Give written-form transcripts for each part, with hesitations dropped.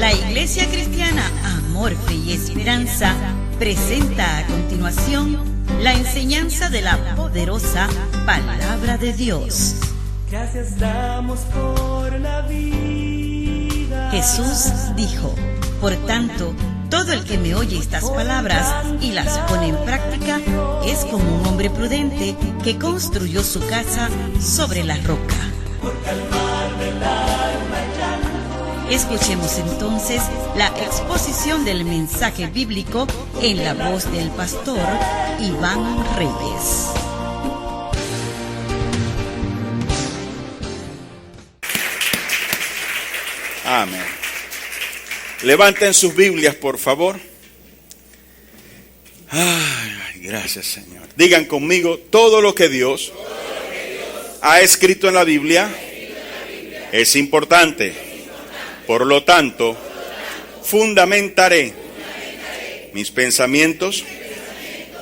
La Iglesia Cristiana Amor, Fe y Esperanza presenta a continuación la enseñanza de la poderosa Palabra de Dios. Gracias damos por la vida. Jesús dijo: por tanto, todo el que me oye estas palabras y las pone en práctica es como un hombre prudente que construyó su casa sobre la roca. Escuchemos entonces la exposición del mensaje bíblico en la voz del pastor Iván Reyes. Amén. Levanten sus Biblias, por favor. Ay, gracias, Señor. Digan conmigo: todo lo que Dios ha escrito en la Biblia es importante. Por lo tanto, fundamentaré mis pensamientos,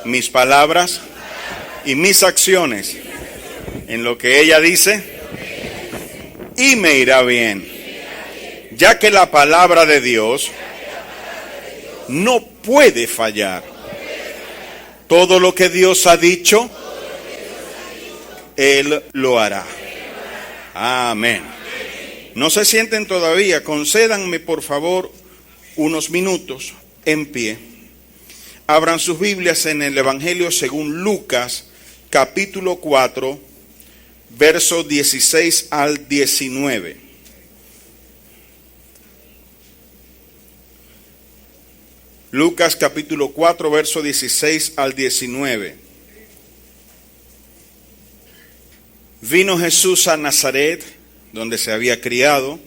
mis palabras y mis acciones en lo que ella dice, y me irá bien, ya que la palabra de Dios no puede fallar. Todo lo que Dios ha dicho, Él lo hará. Amén. No se sienten todavía, concédanme por favor unos minutos en pie. Abran sus Biblias en el Evangelio según Lucas, capítulo 4, versos 16 al 19. Lucas capítulo 4, verso 16 al 19. Vino Jesús a Nazaret, donde se había criado,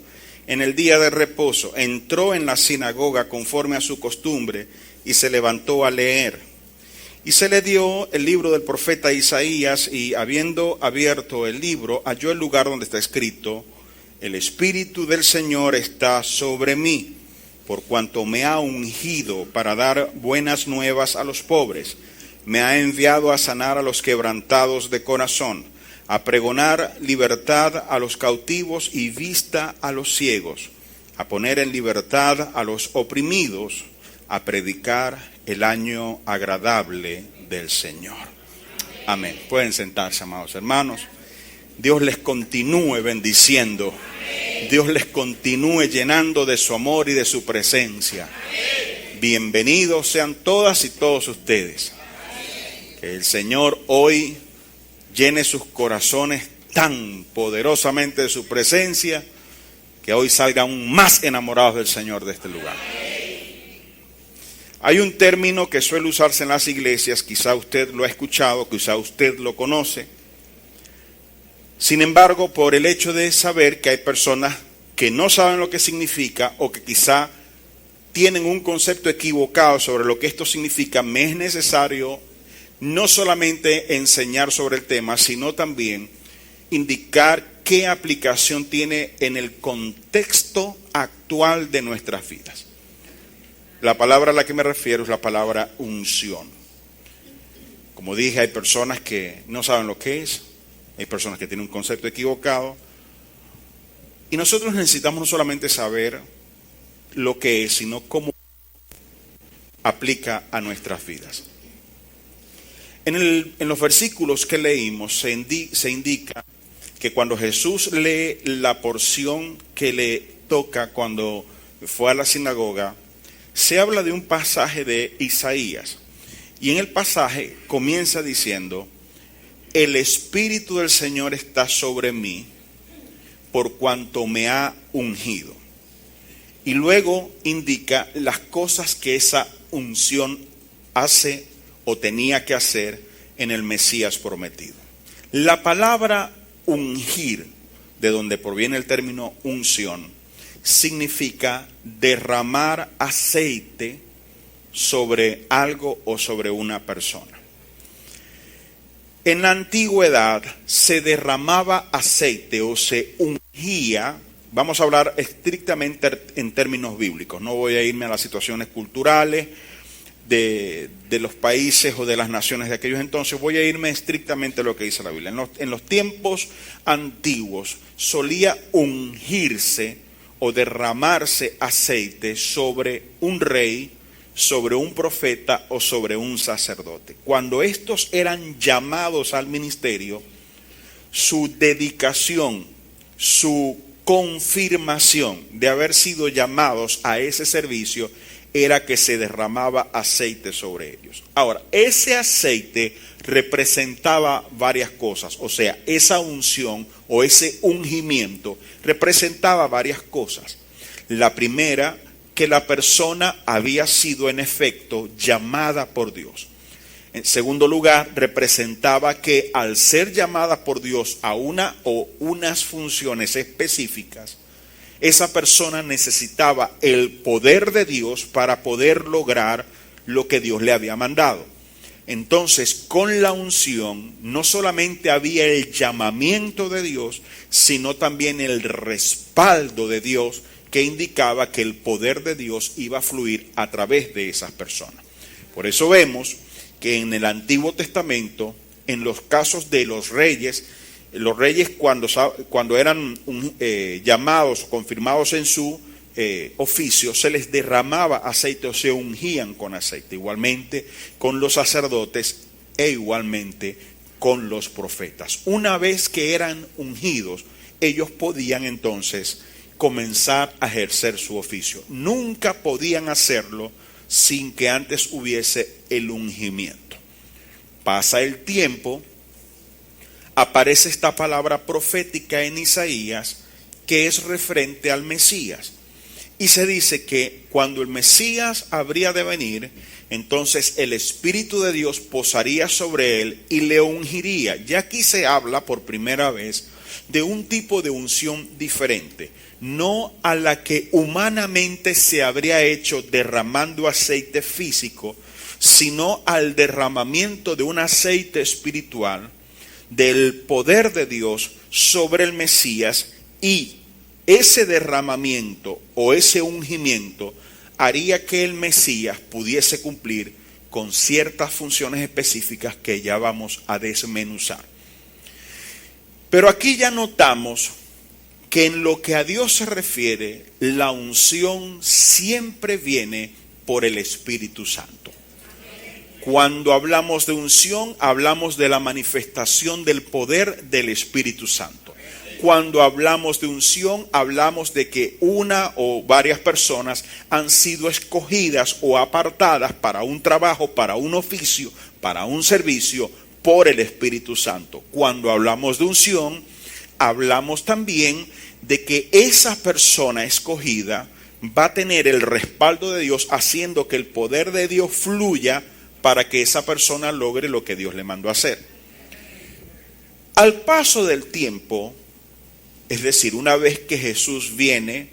en el día de reposo. Entró en la sinagoga conforme a su costumbre y se levantó a leer. Y se le dio el libro del profeta Isaías, y habiendo abierto el libro, halló el lugar donde está escrito: el Espíritu del Señor está sobre mí, por cuanto me ha ungido para dar buenas nuevas a los pobres. Me ha enviado a sanar a los quebrantados de corazón, a pregonar libertad a los cautivos y vista a los ciegos, a poner en libertad a los oprimidos, a predicar el año agradable del Señor. Amén. Pueden sentarse, amados hermanos. Dios les continúe bendiciendo. Dios les continúe llenando de su amor y de su presencia. Bienvenidos sean todas y todos ustedes. Que el Señor hoy llene sus corazones tan poderosamente de su presencia, que hoy salgan aún más enamorados del Señor de este lugar. Hay un término que suele usarse en las iglesias, quizá usted lo ha escuchado, quizá usted lo conoce. Sin embargo, por el hecho de saber que hay personas que no saben lo que significa, o que quizá tienen un concepto equivocado sobre lo que esto significa, me es necesario no solamente enseñar sobre el tema, sino también indicar qué aplicación tiene en el contexto actual de nuestras vidas. La palabra a la que me refiero es la palabra unción. Como dije, hay personas que no saben lo que es, hay personas que tienen un concepto equivocado, y nosotros necesitamos no solamente saber lo que es, sino cómo aplica a nuestras vidas. En los versículos que leímos se indica que cuando Jesús lee la porción que le toca cuando fue a la sinagoga, se habla de un pasaje de Isaías. Y en el pasaje comienza diciendo: el Espíritu del Señor está sobre mí, por cuanto me ha ungido. Y luego indica las cosas que esa unción hace o tenía que hacer en el Mesías prometido. La palabra ungir, de donde proviene el término unción, significa derramar aceite sobre algo o sobre una persona. En la antigüedad se derramaba aceite o se ungía. Vamos a hablar estrictamente en términos bíblicos, no voy a irme a las situaciones culturales de los países o de las naciones de aquellos entonces, voy a irme estrictamente a lo que dice la Biblia. En los tiempos antiguos solía ungirse o derramarse aceite sobre un rey, sobre un profeta o sobre un sacerdote. Cuando estos eran llamados al ministerio, su dedicación, su confirmación de haber sido llamados a ese servicio era que se derramaba aceite sobre ellos. Ahora, ese aceite representaba varias cosas, o sea, esa unción o ese ungimiento representaba varias cosas. La primera, que la persona había sido en efecto llamada por Dios. En segundo lugar, representaba que al ser llamada por Dios a una o unas funciones específicas, esa persona necesitaba el poder de Dios para poder lograr lo que Dios le había mandado. Entonces, con la unción, no solamente había el llamamiento de Dios, sino también el respaldo de Dios, que indicaba que el poder de Dios iba a fluir a través de esas personas. Por eso vemos que en el Antiguo Testamento, en los casos de los reyes cuando eran llamados, confirmados en su oficio, se les derramaba aceite o se ungían con aceite. Igualmente con los sacerdotes e igualmente con los profetas. Una vez que eran ungidos, ellos podían entonces comenzar a ejercer su oficio. Nunca podían hacerlo sin que antes hubiese el ungimiento. Pasa el tiempo, aparece esta palabra profética en Isaías que es referente al Mesías. Y se dice que cuando el Mesías habría de venir, entonces el Espíritu de Dios posaría sobre él y le ungiría. Ya aquí se habla por primera vez de un tipo de unción diferente, no a la que humanamente se habría hecho derramando aceite físico, sino al derramamiento de un aceite espiritual del poder de Dios sobre el Mesías, y ese derramamiento o ese ungimiento haría que el Mesías pudiese cumplir con ciertas funciones específicas que ya vamos a desmenuzar. Pero aquí ya notamos que en lo que a Dios se refiere, la unción siempre viene por el Espíritu Santo. Cuando hablamos de unción, hablamos de la manifestación del poder del Espíritu Santo. Cuando hablamos de unción, hablamos de que una o varias personas han sido escogidas o apartadas para un trabajo, para un oficio, para un servicio por el Espíritu Santo. Cuando hablamos de unción, hablamos también de que esa persona escogida va a tener el respaldo de Dios, haciendo que el poder de Dios fluya para que esa persona logre lo que Dios le mandó a hacer. Al paso del tiempo, es decir, una vez que Jesús viene,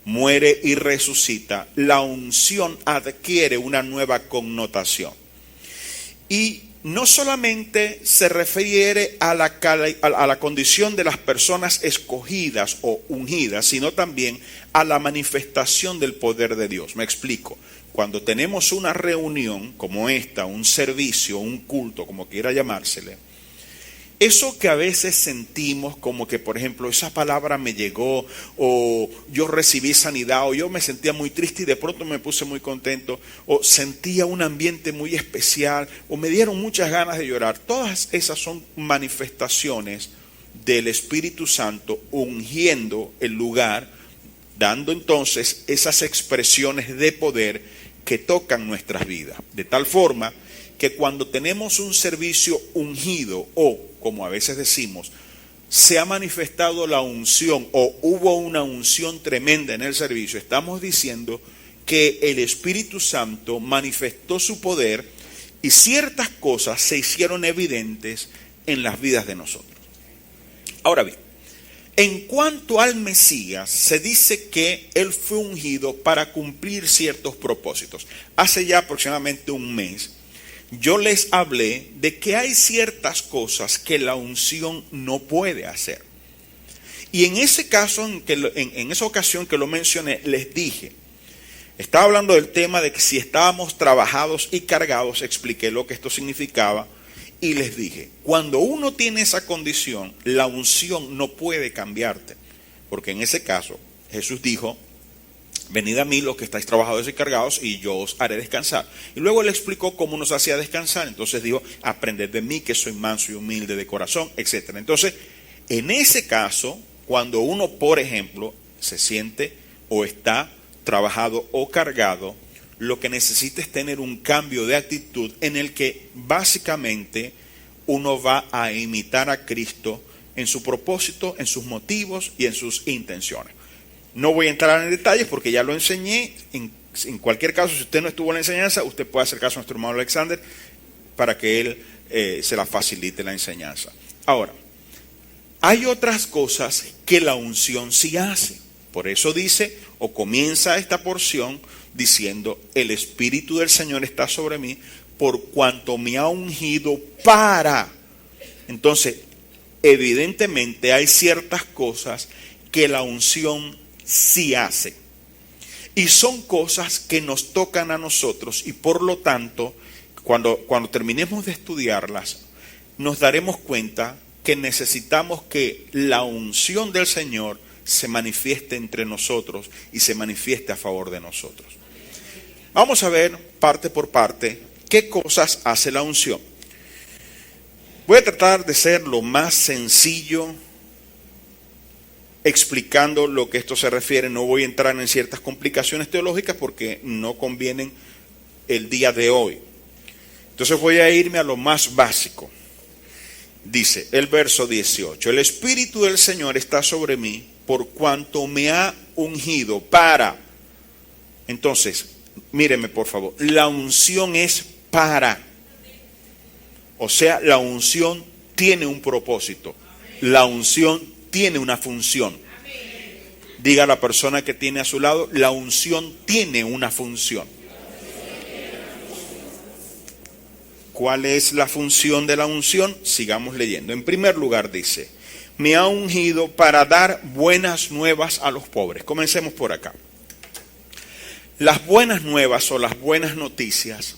muere y resucita, la unción adquiere una nueva connotación. Y no solamente se refiere a la condición de las personas escogidas o ungidas, sino también a la manifestación del poder de Dios. Me explico. Cuando tenemos una reunión como esta, un servicio, un culto, como quiera llamársele, eso que a veces sentimos como que, por ejemplo, esa palabra me llegó, o yo recibí sanidad, o yo me sentía muy triste y de pronto me puse muy contento, o sentía un ambiente muy especial, o me dieron muchas ganas de llorar. Todas esas son manifestaciones del Espíritu Santo ungiendo el lugar, dando entonces esas expresiones de poder que tocan nuestras vidas. De tal forma que cuando tenemos un servicio ungido, o como a veces decimos, se ha manifestado la unción o hubo una unción tremenda en el servicio, estamos diciendo que el Espíritu Santo manifestó su poder y ciertas cosas se hicieron evidentes en las vidas de nosotros. Ahora bien, en cuanto al Mesías, se dice que él fue ungido para cumplir ciertos propósitos. Hace ya aproximadamente un mes, yo les hablé de que hay ciertas cosas que la unción no puede hacer. Y en ese caso, en esa ocasión que lo mencioné, les dije, estaba hablando del tema de que si estábamos trabajados y cargados, expliqué lo que esto significaba, y les dije, cuando uno tiene esa condición, la unción no puede cambiarte, porque en ese caso, Jesús dijo: venid a mí los que estáis trabajados y cargados, y yo os haré descansar. Y luego él explicó cómo nos hacía descansar. Entonces dijo: aprended de mí, que soy manso y humilde de corazón, etc. Entonces, en ese caso, cuando uno, por ejemplo, se siente o está trabajado o cargado, lo que necesita es tener un cambio de actitud en el que básicamente uno va a imitar a Cristo en su propósito, en sus motivos y en sus intenciones. No voy a entrar en detalles porque ya lo enseñé. En cualquier caso, si usted no estuvo en la enseñanza, usted puede hacer caso a nuestro hermano Alexander para que él se la facilite la enseñanza. Ahora, hay otras cosas que la unción sí hace. Por eso dice, o comienza esta porción diciendo: el Espíritu del Señor está sobre mí, por cuanto me ha ungido para. Entonces, evidentemente hay ciertas cosas que la unción sí hace. Y son cosas que nos tocan a nosotros, y por lo tanto, cuando terminemos de estudiarlas, nos daremos cuenta que necesitamos que la unción del Señor se manifieste entre nosotros y se manifieste a favor de nosotros. Vamos a ver parte por parte qué cosas hace la unción. Voy a tratar de ser lo más sencillo explicando lo que esto se refiere. No voy a entrar en ciertas complicaciones teológicas porque no convienen el día de hoy. Entonces voy a irme a lo más básico. Dice el verso 18: el Espíritu del Señor está sobre mí, por cuanto me ha ungido para. Entonces, míreme por favor, la unción es para. O sea, la unción tiene un propósito. La unción tiene una función. Diga a la persona que tiene a su lado: la unción tiene una función. ¿Cuál es la función de la unción? Sigamos leyendo. En primer lugar dice: me ha ungido para dar buenas nuevas a los pobres. Comencemos por acá. Las buenas nuevas o las buenas noticias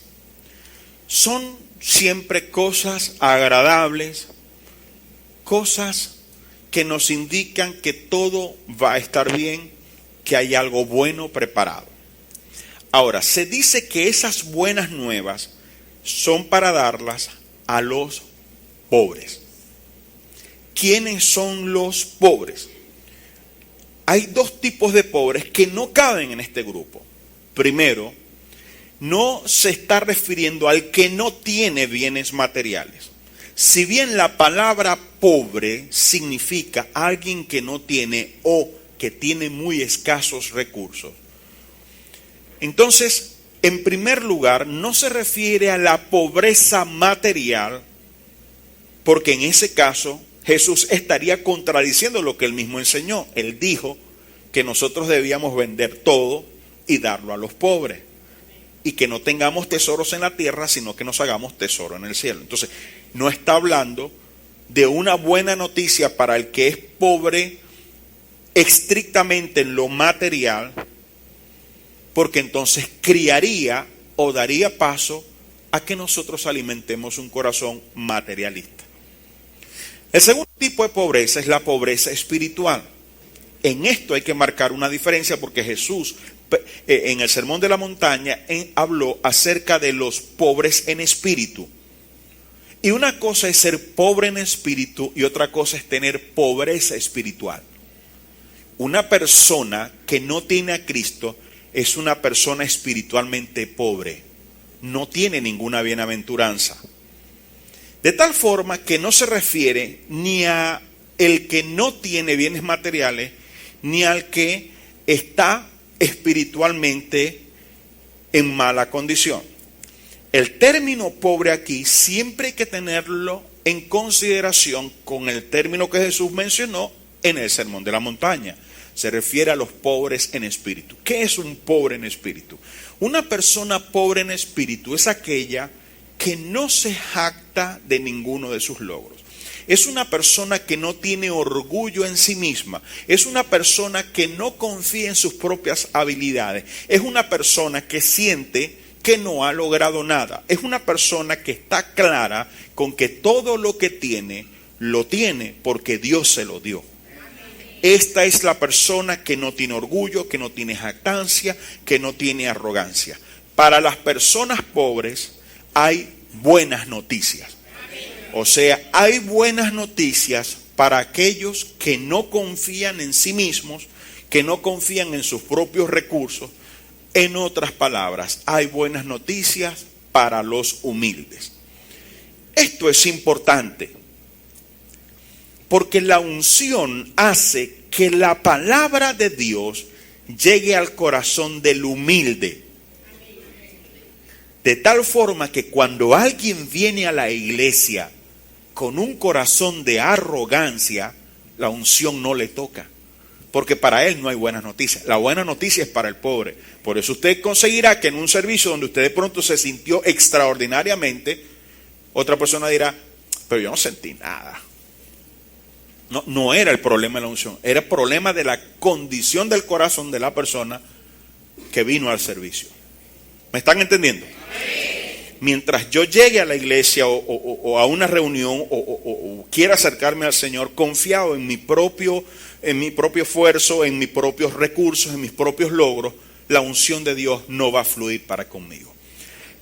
son siempre cosas agradables, cosas que nos indican que todo va a estar bien, que hay algo bueno preparado. Ahora, se dice que esas buenas nuevas son para darlas a los pobres. ¿Quiénes son los pobres? Hay dos tipos de pobres que no caben en este grupo. Primero, no se está refiriendo al que no tiene bienes materiales. Si bien la palabra pobre significa alguien que no tiene o que tiene muy escasos recursos, entonces, en primer lugar, no se refiere a la pobreza material, porque en ese caso Jesús estaría contradiciendo lo que él mismo enseñó. Él dijo que nosotros debíamos vender todo y darlo a los pobres, y que no tengamos tesoros en la tierra, sino que nos hagamos tesoro en el cielo. Entonces, no está hablando de una buena noticia para el que es pobre estrictamente en lo material, porque entonces criaría o daría paso a que nosotros alimentemos un corazón materialista. El segundo tipo de pobreza es la pobreza espiritual. En esto hay que marcar una diferencia, porque Jesús en el Sermón de la Montaña habló acerca de los pobres en espíritu. Y una cosa es ser pobre en espíritu y otra cosa es tener pobreza espiritual. Una persona que no tiene a Cristo es una persona espiritualmente pobre. No tiene ninguna bienaventuranza. De tal forma que no se refiere ni a el que no tiene bienes materiales, ni al que está espiritualmente en mala condición. El término pobre aquí siempre hay que tenerlo en consideración con el término que Jesús mencionó en el Sermón de la Montaña. Se refiere a los pobres en espíritu. ¿Qué es un pobre en espíritu? Una persona pobre en espíritu es aquella que no se jacta de ninguno de sus logros. Es una persona que no tiene orgullo en sí misma. Es una persona que no confía en sus propias habilidades. Es una persona que siente que no ha logrado nada. Es una persona que está clara con que todo lo que tiene, lo tiene porque Dios se lo dio. Esta es la persona que no tiene orgullo, que no tiene jactancia, que no tiene arrogancia. Para las personas pobres hay buenas noticias. O sea, hay buenas noticias para aquellos que no confían en sí mismos, que no confían en sus propios recursos. En otras palabras, hay buenas noticias para los humildes. Esto es importante, porque la unción hace que la palabra de Dios llegue al corazón del humilde. De tal forma que cuando alguien viene a la iglesia con un corazón de arrogancia, la unción no le toca. Porque para él no hay buenas noticias. La buena noticia es para el pobre. Por eso usted conseguirá que en un servicio donde usted de pronto se sintió extraordinariamente, otra persona dirá, pero yo no sentí nada. No era el problema de la unción, era el problema de la condición del corazón de la persona que vino al servicio. ¿Me están entendiendo? Mientras yo llegue a la iglesia o a una reunión o quiera acercarme al Señor confiado en mi propio esfuerzo, en mis propios recursos, en mis propios logros, la unción de Dios no va a fluir para conmigo.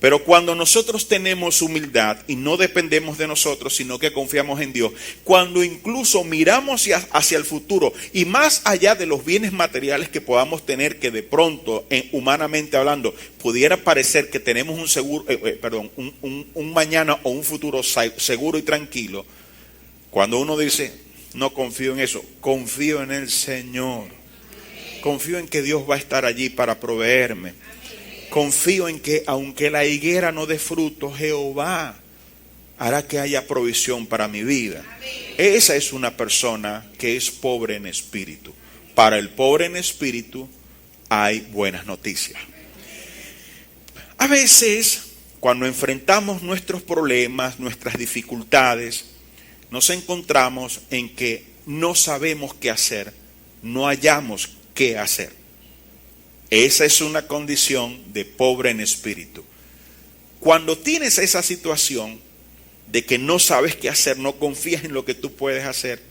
Pero cuando nosotros tenemos humildad y no dependemos de nosotros, sino que confiamos en Dios, cuando incluso miramos hacia el futuro y más allá de los bienes materiales que podamos tener, que de pronto, humanamente hablando, pudiera parecer que tenemos un mañana o un futuro seguro y tranquilo, cuando uno dice, no confío en eso, confío en el Señor, confío en que Dios va a estar allí para proveerme. Confío en que aunque la higuera no dé fruto, Jehová hará que haya provisión para mi vida. Esa es una persona que es pobre en espíritu. Para el pobre en espíritu hay buenas noticias. A veces, cuando enfrentamos nuestros problemas, nuestras dificultades, nos encontramos en que no sabemos qué hacer, no hallamos qué hacer. Esa es una condición de pobre en espíritu. Cuando tienes esa situación de que no sabes qué hacer, no confías en lo que tú puedes hacer,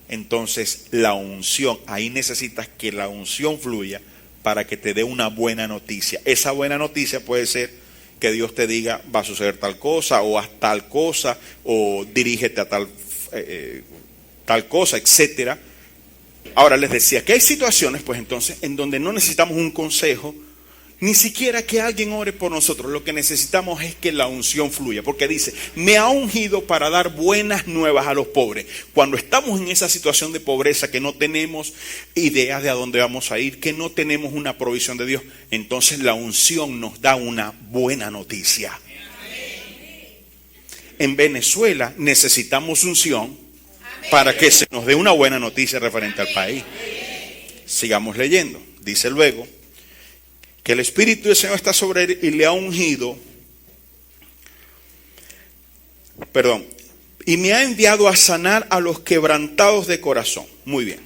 entonces la unción, ahí necesitas que la unción fluya para que te dé una buena noticia. Esa buena noticia puede ser que Dios te diga, va a suceder tal cosa, o haz tal cosa, o dirígete a tal cosa, etcétera. Ahora les decía que hay situaciones, pues entonces, en donde no necesitamos un consejo, ni siquiera que alguien ore por nosotros. Lo que necesitamos es que la unción fluya, porque dice, me ha ungido para dar buenas nuevas a los pobres. Cuando estamos en esa situación de pobreza, que no tenemos idea de a dónde vamos a ir, que no tenemos una provisión de Dios, entonces la unción nos da una buena noticia. En Venezuela necesitamos unción para que se nos dé una buena noticia referente al país. Sigamos leyendo. Dice luego que el Espíritu del Señor está sobre él y le ha ungido, y me ha enviado a sanar a los quebrantados de corazón. Muy bien.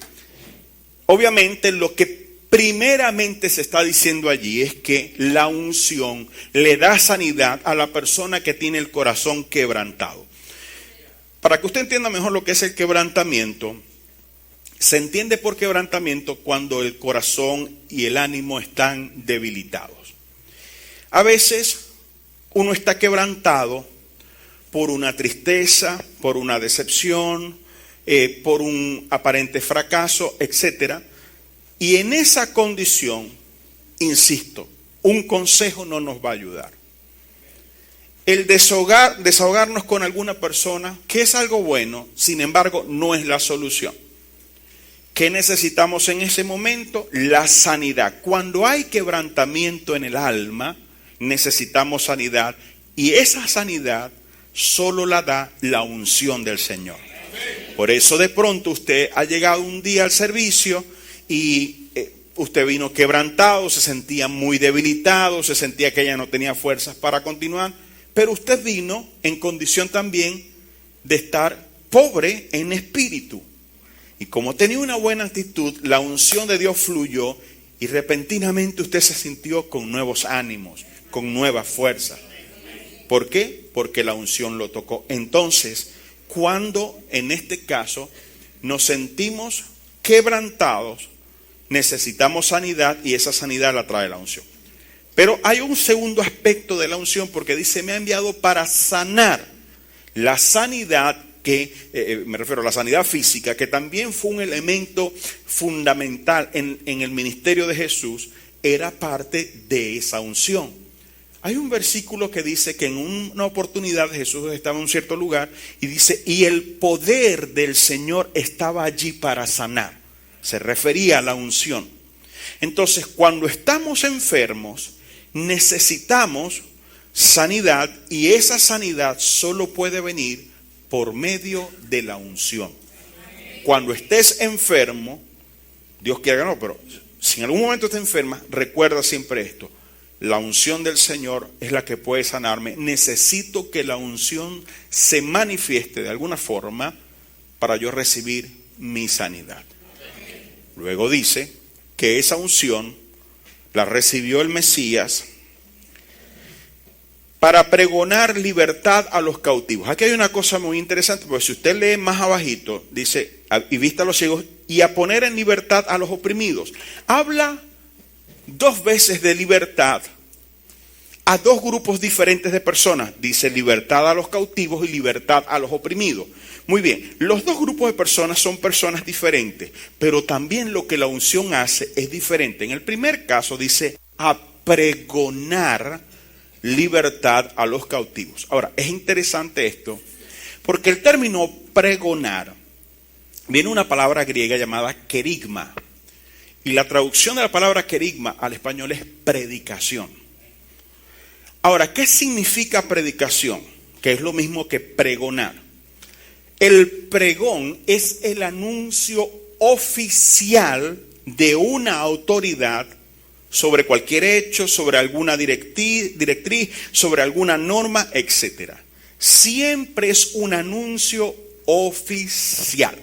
Obviamente lo que primeramente se está diciendo allí es que la unción le da sanidad a la persona que tiene el corazón quebrantado. Para que usted entienda mejor lo que es el quebrantamiento, se entiende por quebrantamiento cuando el corazón y el ánimo están debilitados. A veces uno está quebrantado por una tristeza, por una decepción, por un aparente fracaso, etc. Y en esa condición, insisto, un consejo no nos va a ayudar. El desahogarnos con alguna persona, que es algo bueno, sin embargo, no es la solución. ¿Qué necesitamos en ese momento? La sanidad. Cuando hay quebrantamiento en el alma, necesitamos sanidad. Y esa sanidad solo la da la unción del Señor. Por eso de pronto usted ha llegado un día al servicio y usted vino quebrantado, se sentía muy debilitado, se sentía que ya no tenía fuerzas para continuar. Pero usted vino en condición también de estar pobre en espíritu. Y como tenía una buena actitud, la unción de Dios fluyó y repentinamente usted se sintió con nuevos ánimos, con nuevas fuerzas. ¿Por qué? Porque la unción lo tocó. Entonces, cuando en este caso nos sentimos quebrantados, necesitamos sanidad y esa sanidad la trae la unción. Pero hay un segundo aspecto de la unción porque dice, me ha enviado para sanar. La sanidad que, me refiero a la sanidad física, que también fue un elemento fundamental en el ministerio de Jesús, era parte de esa unción. Hay un versículo que dice que en una oportunidad Jesús estaba en un cierto lugar y dice, y el poder del Señor estaba allí para sanar. Se refería a la unción. Entonces, cuando estamos enfermos, necesitamos sanidad y esa sanidad solo puede venir por medio de la unción. Cuando estés enfermo, Dios quiera que no, pero si en algún momento estés enferma, recuerda siempre esto. La unción del Señor es la que puede sanarme. Necesito que la unción se manifieste de alguna forma para yo recibir mi sanidad. Luego dice que esa unción la recibió el Mesías para pregonar libertad a los cautivos. Aquí hay una cosa muy interesante, porque si usted lee más abajito, dice, y vista a los ciegos, y a poner en libertad a los oprimidos. Habla 2 veces de libertad a 2 grupos diferentes de personas. Dice libertad a los cautivos y libertad a los oprimidos. Muy bien, los 2 grupos de personas son personas diferentes, pero también lo que la unción hace es diferente. En el primer caso dice a pregonar libertad a los cautivos. Ahora, es interesante esto, porque el término pregonar viene de una palabra griega llamada kerigma, y la traducción de la palabra kerigma al español es predicación. Ahora, ¿qué significa predicación? Que es lo mismo que pregonar. El pregón es el anuncio oficial de una autoridad sobre cualquier hecho, sobre alguna directriz, sobre alguna norma, etc. Siempre es un anuncio oficial.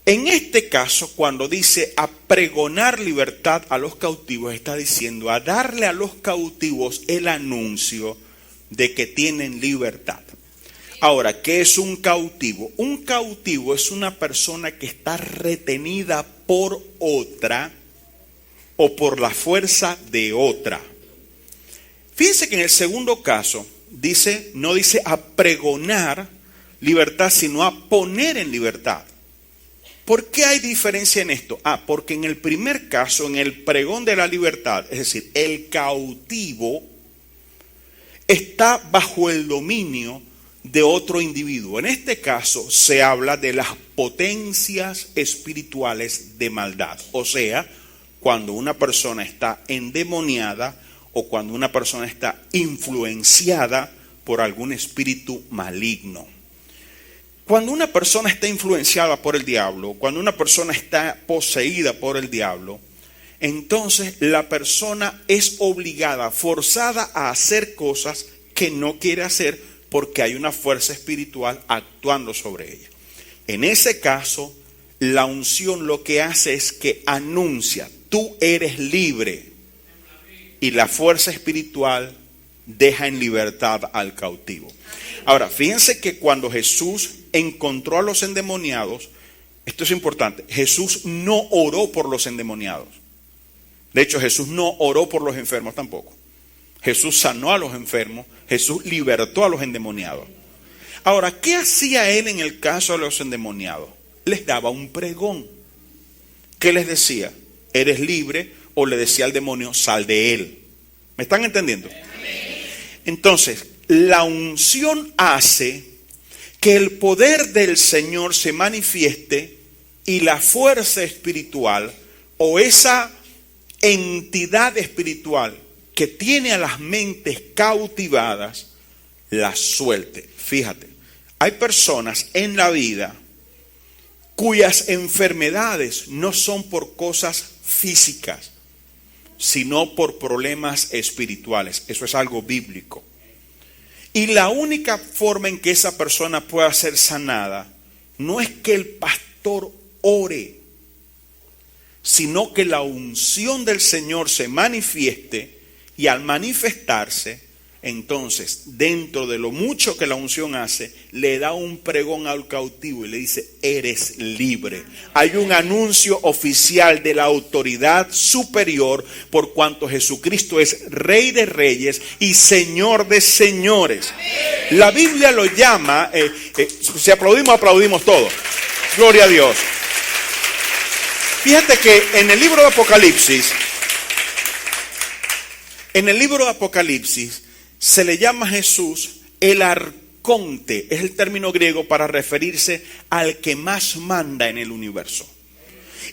En este caso, cuando dice a pregonar libertad a los cautivos, está diciendo a darle a los cautivos el anuncio de que tienen libertad. Ahora, ¿qué es un cautivo? Un cautivo es una persona que está retenida por otra o por la fuerza de otra. Fíjense que en el segundo caso dice, no dice a pregonar libertad, sino a poner en libertad. ¿Por qué hay diferencia en esto? Porque en el primer caso, en el pregón de la libertad, es decir, el cautivo está bajo el dominio de otro individuo. En este caso se habla de las potencias espirituales de maldad. O sea, cuando una persona está endemoniada o cuando una persona está influenciada por algún espíritu maligno. Cuando una persona está influenciada por el diablo, cuando una persona está poseída por el diablo, entonces la persona es obligada, forzada a hacer cosas que no quiere hacer porque hay una fuerza espiritual actuando sobre ella. En ese caso, la unción lo que hace es que anuncia, tú eres libre, y la fuerza espiritual deja en libertad al cautivo. Ahora, fíjense que cuando Jesús encontró a los endemoniados, esto es importante, Jesús no oró por los endemoniados. De hecho, Jesús no oró por los enfermos tampoco. Jesús sanó a los enfermos, Jesús libertó a los endemoniados. Ahora, ¿qué hacía él en el caso de los endemoniados? Les daba un pregón. ¿Qué les decía? Eres libre, o le decía al demonio, sal de él. ¿Me están entendiendo? Entonces, la unción hace que el poder del Señor se manifieste y la fuerza espiritual o esa entidad espiritual que tiene a las mentes cautivadas, las suelte. Fíjate, hay personas en la vida cuyas enfermedades no son por cosas físicas, sino por problemas espirituales. Eso es algo bíblico. Y la única forma en que esa persona pueda ser sanada no es que el pastor ore, sino que la unción del Señor se manifieste y al manifestarse, Entonces, dentro de lo mucho que la unción hace, le da un pregón al cautivo y le dice, eres libre. Hay un anuncio oficial de la autoridad superior por cuanto Jesucristo es Rey de Reyes y Señor de Señores. La Biblia lo llama, si aplaudimos, aplaudimos todos. Gloria a Dios. Fíjate que en el libro de Apocalipsis, se le llama a Jesús el arconte, es el término griego para referirse al que más manda en el universo.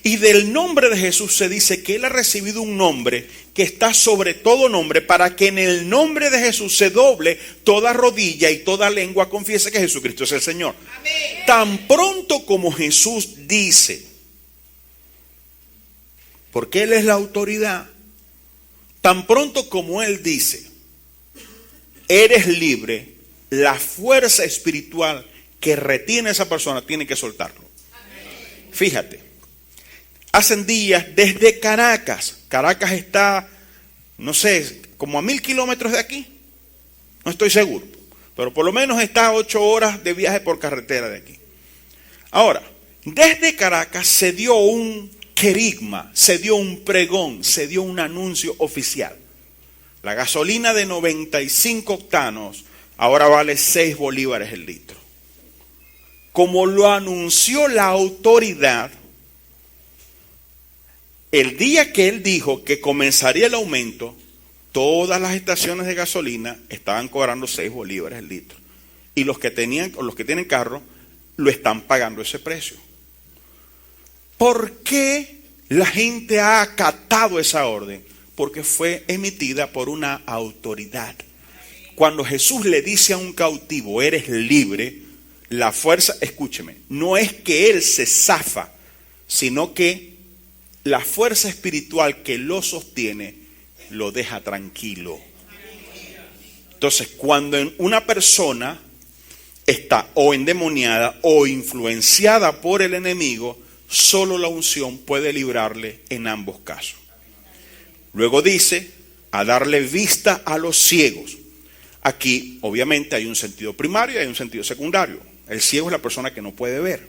Y del nombre de Jesús se dice que Él ha recibido un nombre que está sobre todo nombre, para que en el nombre de Jesús se doble toda rodilla y toda lengua confiese que Jesucristo es el Señor. Amén. Tan pronto como Jesús dice, porque Él es la autoridad, tan pronto como Él dice, eres libre, la fuerza espiritual que retiene a esa persona tiene que soltarlo. Amén. Fíjate, hacen días desde Caracas está, no sé, como a 1000 kilómetros de aquí, no estoy seguro, pero por lo menos está a 8 horas de viaje por carretera de aquí. Ahora, desde Caracas se dio un querigma, se dio un pregón, se dio un anuncio oficial. La gasolina de 95 octanos ahora vale 6 bolívares el litro. Como lo anunció la autoridad, el día que él dijo que comenzaría el aumento, todas las estaciones de gasolina estaban cobrando 6 bolívares el litro. Y los que tienen carro lo están pagando ese precio. ¿Por qué la gente ha acatado esa orden? Porque fue emitida por una autoridad. Cuando Jesús le dice a un cautivo, eres libre, la fuerza, escúcheme, no es que él se zafa, sino que la fuerza espiritual que lo sostiene lo deja tranquilo. Entonces, cuando una persona está o endemoniada o influenciada por el enemigo, solo la unción puede librarle en ambos casos. Luego dice, a darle vista a los ciegos. Aquí, obviamente, hay un sentido primario y hay un sentido secundario. El ciego es la persona que no puede ver.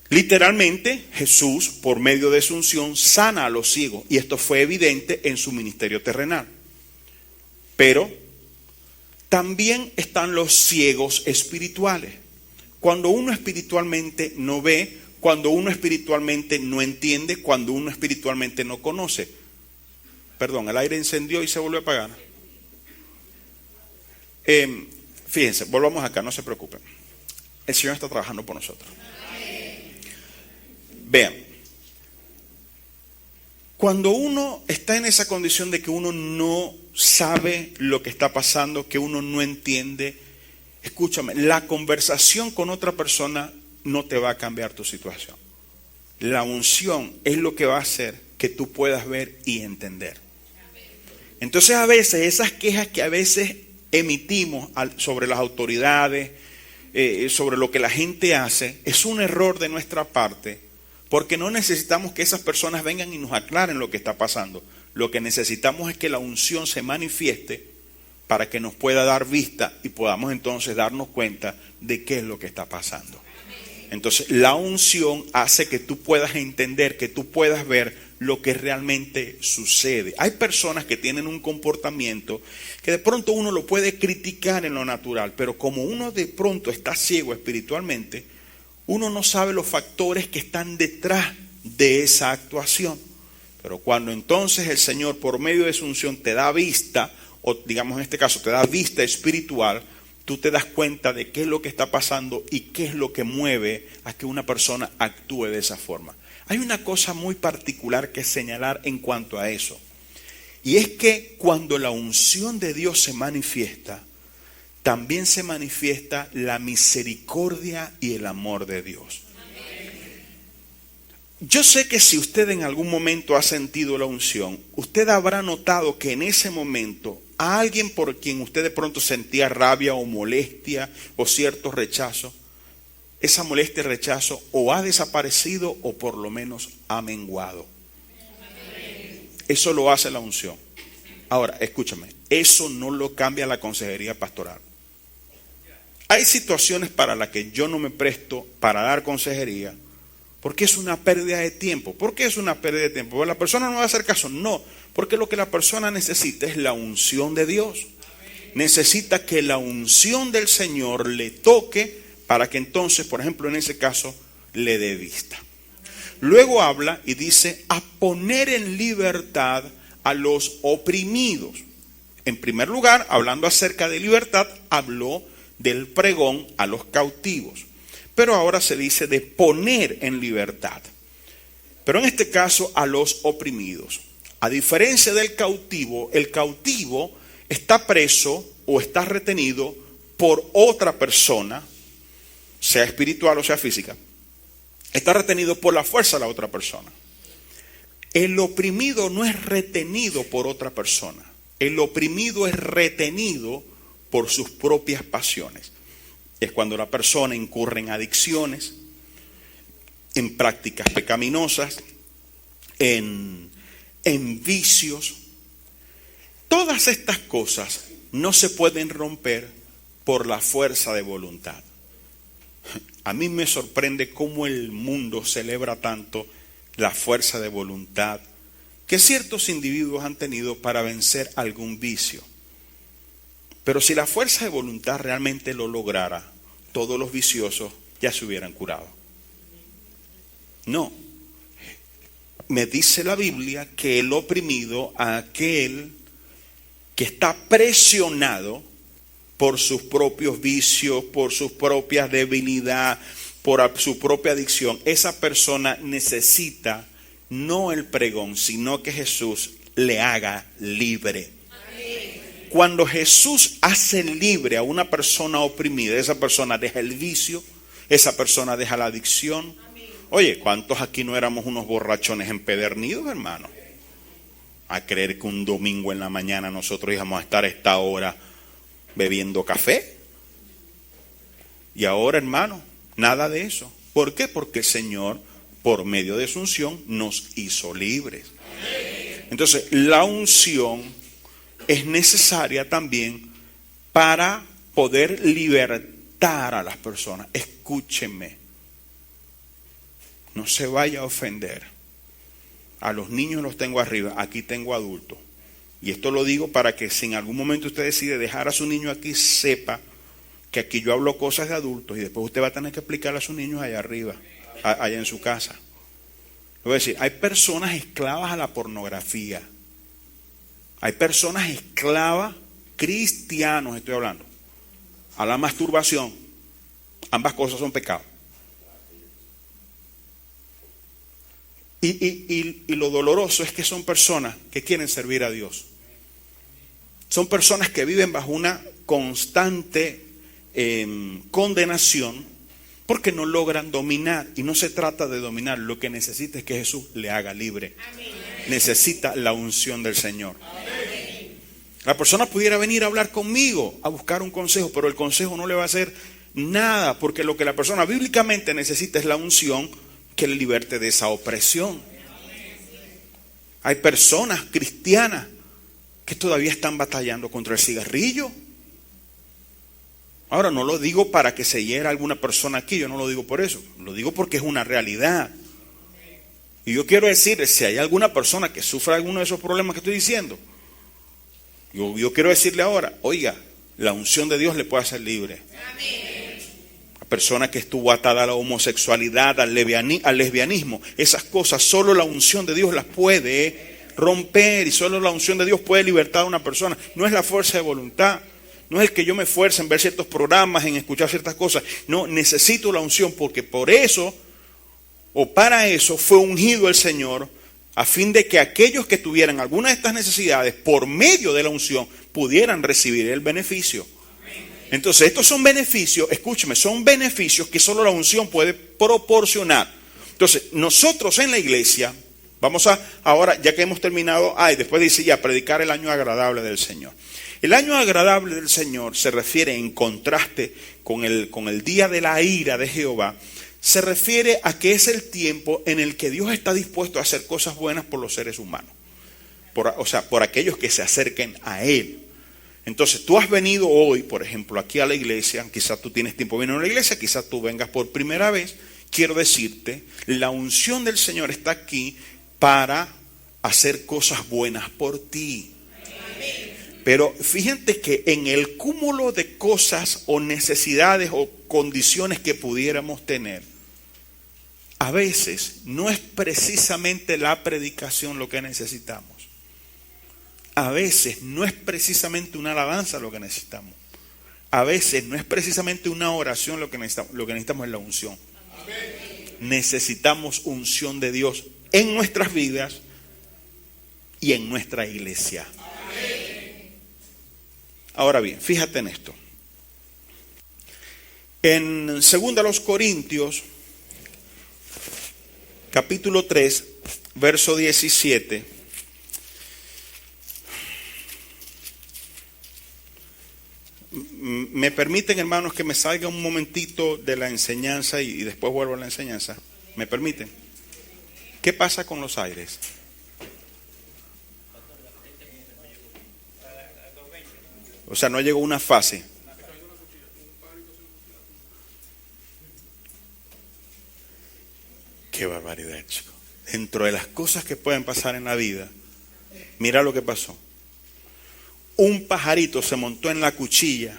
Literalmente, Jesús, por medio de su unción, sana a los ciegos. Y esto fue evidente en su ministerio terrenal. Pero también están los ciegos espirituales. Cuando uno espiritualmente no ve, cuando uno espiritualmente no entiende, cuando uno espiritualmente no conoce. Perdón, el aire encendió y se volvió a apagar. Fíjense, volvamos acá, no se preocupen. El Señor está trabajando por nosotros. Vean, cuando uno está en esa condición de que uno no sabe lo que está pasando, que uno no entiende, escúchame, la conversación con otra persona no te va a cambiar tu situación. La unción es lo que va a hacer que tú puedas ver y entender. Entonces a veces esas quejas que a veces emitimos sobre las autoridades, sobre lo que la gente hace, es un error de nuestra parte, porque no necesitamos que esas personas vengan y nos aclaren lo que está pasando. Lo que necesitamos es que la unción se manifieste para que nos pueda dar vista y podamos entonces darnos cuenta de qué es lo que está pasando. Entonces la unción hace que tú puedas entender, que tú puedas ver lo que realmente sucede. Hay personas que tienen un comportamiento que de pronto uno lo puede criticar en lo natural, pero como uno de pronto está ciego espiritualmente, uno no sabe los factores que están detrás de esa actuación. Pero cuando entonces el Señor por medio de su unción te da vista, o digamos en este caso te da vista espiritual, tú te das cuenta de qué es lo que está pasando y qué es lo que mueve a que una persona actúe de esa forma. Hay una cosa muy particular que señalar en cuanto a eso. Y es que cuando la unción de Dios se manifiesta, también se manifiesta la misericordia y el amor de Dios. Yo sé que si usted en algún momento ha sentido la unción, usted habrá notado que en ese momento a alguien por quien usted de pronto sentía rabia o molestia o cierto rechazo, esa molestia y rechazo o ha desaparecido o por lo menos ha menguado. Eso lo hace la unción. Ahora, escúchame, eso no lo cambia la consejería pastoral. Hay situaciones para las que yo no me presto para dar consejería porque es una pérdida de tiempo. ¿Por qué es una pérdida de tiempo? ¿Porque la persona no va a hacer caso? No, porque lo que la persona necesita es la unción de Dios. Necesita que la unción del Señor le toque para que entonces, por ejemplo, en ese caso, le dé vista. Luego habla y dice, a poner en libertad a los oprimidos. En primer lugar, hablando acerca de libertad, habló del pregón a los cautivos. Pero ahora se dice de poner en libertad. Pero en este caso a los oprimidos. A diferencia del cautivo, el cautivo está preso o está retenido por otra persona, sea espiritual o sea física. Está retenido por la fuerza de la otra persona. El oprimido no es retenido por otra persona. El oprimido es retenido por sus propias pasiones. Es cuando la persona incurre en adicciones, en prácticas pecaminosas, en vicios. Todas estas cosas no se pueden romper por la fuerza de voluntad. A mí me sorprende cómo el mundo celebra tanto la fuerza de voluntad que ciertos individuos han tenido para vencer algún vicio. Pero si la fuerza de voluntad realmente lo lograra, todos los viciosos ya se hubieran curado. No. Me dice la Biblia que el oprimido, aquel que está presionado por sus propios vicios, por su propia debilidad, por su propia adicción, esa persona necesita no el pregón, sino que Jesús le haga libre. Cuando Jesús hace libre a una persona oprimida, esa persona deja el vicio, esa persona deja la adicción. Oye, ¿cuántos aquí no éramos unos borrachones empedernidos, hermano? A creer que un domingo en la mañana nosotros íbamos a estar a esta hora bebiendo café. Y ahora, hermano, nada de eso. ¿Por qué? Porque el Señor, por medio de su unción, nos hizo libres. Entonces, la unción es necesaria también para poder libertar a las personas. Escúchenme, no se vaya a ofender. A los niños los tengo arriba, aquí tengo adultos. Y esto lo digo para que si en algún momento usted decide dejar a su niño aquí, sepa que aquí yo hablo cosas de adultos y después usted va a tener que explicarle a sus niños allá arriba, allá en su casa. Le voy a decir, hay personas esclavas a la pornografía. Hay personas esclavas, cristianos estoy hablando, a la masturbación. Ambas cosas son pecados. Y lo doloroso es que son personas que quieren servir a Dios. Son personas que viven bajo una constante condenación porque no logran dominar. Y no se trata de dominar, lo que necesita es que Jesús le haga libre. Necesita la unción del Señor. La persona pudiera venir a hablar conmigo, a buscar un consejo, pero el consejo no le va a hacer nada, porque lo que la persona bíblicamente necesita es la unción que le liberte de esa opresión. Hay personas cristianas que todavía están batallando contra el cigarrillo. Ahora, no lo digo para que se hiera alguna persona aquí, yo no lo digo por eso, lo digo porque es una realidad. Y yo quiero decirle, si hay alguna persona que sufra alguno de esos problemas que estoy diciendo, yo quiero decirle ahora, oiga, la unción de Dios le puede hacer libre. La persona que estuvo atada a la homosexualidad, al lesbianismo, esas cosas, solo la unción de Dios las puede romper y solo la unción de Dios puede libertar a una persona. No es la fuerza de voluntad, no es el que yo me esfuerce en ver ciertos programas, en escuchar ciertas cosas. No, necesito la unción porque por eso o para eso fue ungido el Señor, a fin de que aquellos que tuvieran alguna de estas necesidades por medio de la unción pudieran recibir el beneficio. Entonces estos son beneficios, escúcheme, son beneficios que solo la unción puede proporcionar. Entonces nosotros en la iglesia vamos a, ahora ya que hemos terminado, después dice ya predicar el año agradable del Señor. El año agradable del Señor se refiere en contraste con el día de la ira de Jehová. Se refiere a que es el tiempo en el que Dios está dispuesto a hacer cosas buenas por los seres humanos. por aquellos que se acerquen a Él. Entonces, tú has venido hoy, por ejemplo, aquí a la iglesia, quizás tú tienes tiempo viniendo a la iglesia, quizás tú vengas por primera vez. Quiero decirte, la unción del Señor está aquí para hacer cosas buenas por ti. Pero fíjate que en el cúmulo de cosas o necesidades o condiciones que pudiéramos tener, a veces no es precisamente la predicación lo que necesitamos. A veces no es precisamente una alabanza lo que necesitamos. A veces no es precisamente una oración lo que necesitamos. Lo que necesitamos es la unción. Necesitamos unción de Dios en nuestras vidas y en nuestra iglesia. Ahora bien, fíjate en esto. En 2 Corintios, capítulo 3, verso 17. ¿Me permiten, hermanos, que me salga un momentito de la enseñanza y después vuelvo a la enseñanza? ¿Me permiten? ¿Qué pasa con los aires? O sea, no llegó una fase. Qué barbaridad, chicos. Dentro de las cosas que pueden pasar en la vida, mira lo que pasó. Un pajarito se montó en la cuchilla,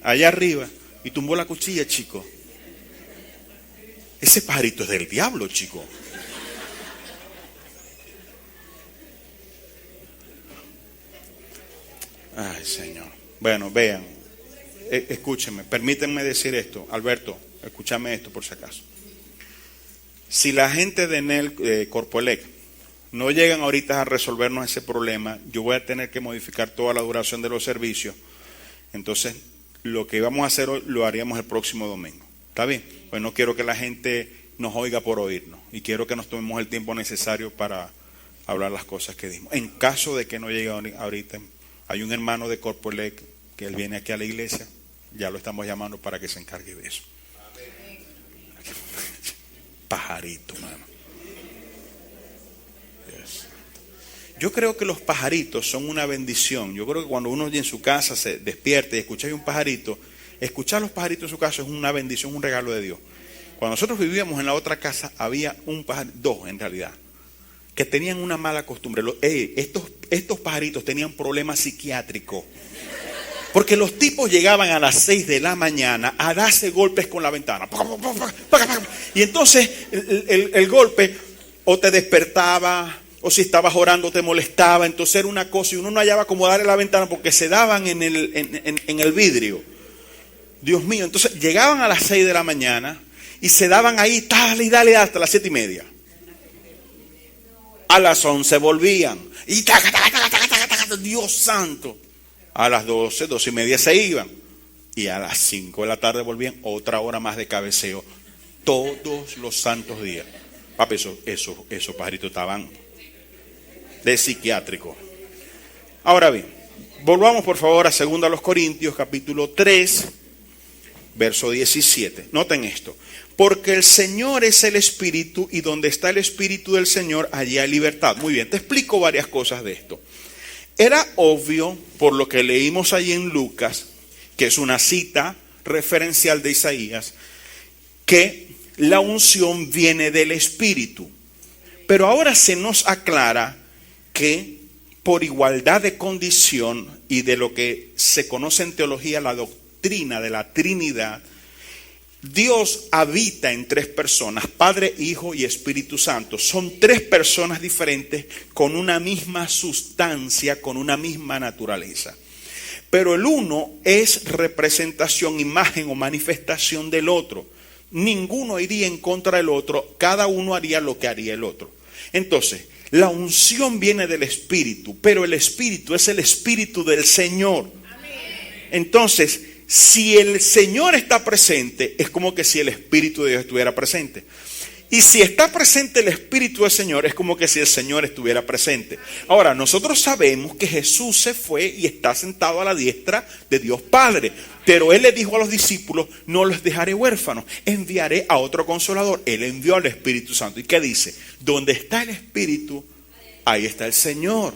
allá arriba, y tumbó la cuchilla, chico. Ese pajarito es del diablo, chico. Ay, Señor. Bueno, vean, escúchenme, permítanme decir esto. Alberto, escúchame esto por si acaso. Si la gente de Enel Corpoelec no llegan ahorita a resolvernos ese problema, yo voy a tener que modificar toda la duración de los servicios. Entonces, lo que vamos a hacer hoy lo haríamos el próximo domingo. ¿Está bien? Pues no quiero que la gente nos oiga por oírnos y quiero que nos tomemos el tiempo necesario para hablar las cosas que dimos. En caso de que no llegue ahorita, hay un hermano de Corpoelec que él viene aquí a la iglesia, ya lo estamos llamando para que se encargue de eso. Pajarito, mano. Yes. Yo creo que los pajaritos son una bendición. Yo creo que cuando uno en su casa se despierta y escucha un pajarito, escuchar los pajaritos en su casa es una bendición, un regalo de Dios. Cuando nosotros vivíamos en la otra casa, había un pajarito, dos en realidad, que tenían una mala costumbre. Estos pajaritos tenían problemas psiquiátricos. Porque los tipos llegaban a las 6 de la mañana a darse golpes con la ventana. Y entonces el golpe o te despertaba, o si estabas orando te molestaba. Entonces era una cosa y uno no hallaba cómo darle la ventana porque se daban en el vidrio. Dios mío, entonces llegaban a las 6 de la mañana y se daban ahí, dale y dale hasta las 7:30. A las 11 volvían. Y Dios santo. A las 12, 12:30 se iban. Y a las 5 de la tarde volvían, otra hora más de cabeceo. Todos los santos días. Papi, esos pajaritos estaban de psiquiátrico. Ahora bien, volvamos por favor a 2 Corintios, capítulo 3, verso 17. Noten esto. Porque el Señor es el Espíritu y donde está el Espíritu del Señor, allí hay libertad. Muy bien, te explico varias cosas de esto. Era obvio, por lo que leímos allí en Lucas, que es una cita referencial de Isaías, que la unción viene del Espíritu. Pero ahora se nos aclara que por igualdad de condición y de lo que se conoce en teología, la doctrina de la Trinidad, Dios habita en tres personas, Padre, Hijo y Espíritu Santo. Son tres personas diferentes con una misma sustancia, con una misma naturaleza. Pero el uno es representación, imagen o manifestación del otro. Ninguno iría en contra del otro, cada uno haría lo que haría el otro. Entonces, la unción viene del Espíritu, pero el Espíritu es el Espíritu del Señor. Entonces, si el Señor está presente, es como que si el Espíritu de Dios estuviera presente. Y si está presente el Espíritu del Señor, es como que si el Señor estuviera presente. Ahora, nosotros sabemos que Jesús se fue y está sentado a la diestra de Dios Padre. Pero Él le dijo a los discípulos, no los dejaré huérfanos, enviaré a otro Consolador. Él envió al Espíritu Santo. ¿Y qué dice? Donde está el Espíritu, ahí está el Señor.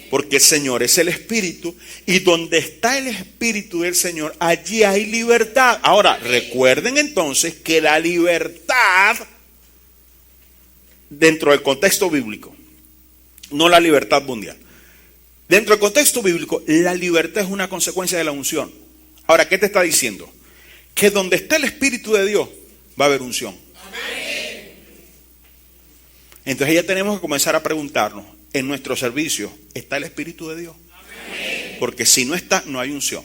Porque el Señor es el Espíritu, y donde está el Espíritu del Señor, allí hay libertad. Ahora, recuerden entonces que la libertad, dentro del contexto bíblico, no la libertad mundial, dentro del contexto bíblico, la libertad es una consecuencia de la unción. Ahora, ¿qué te está diciendo? Que donde está el Espíritu de Dios, va a haber unción. Entonces ya tenemos que comenzar a preguntarnos, en nuestro servicio, ¿está el Espíritu de Dios? Porque si no está, no hay unción.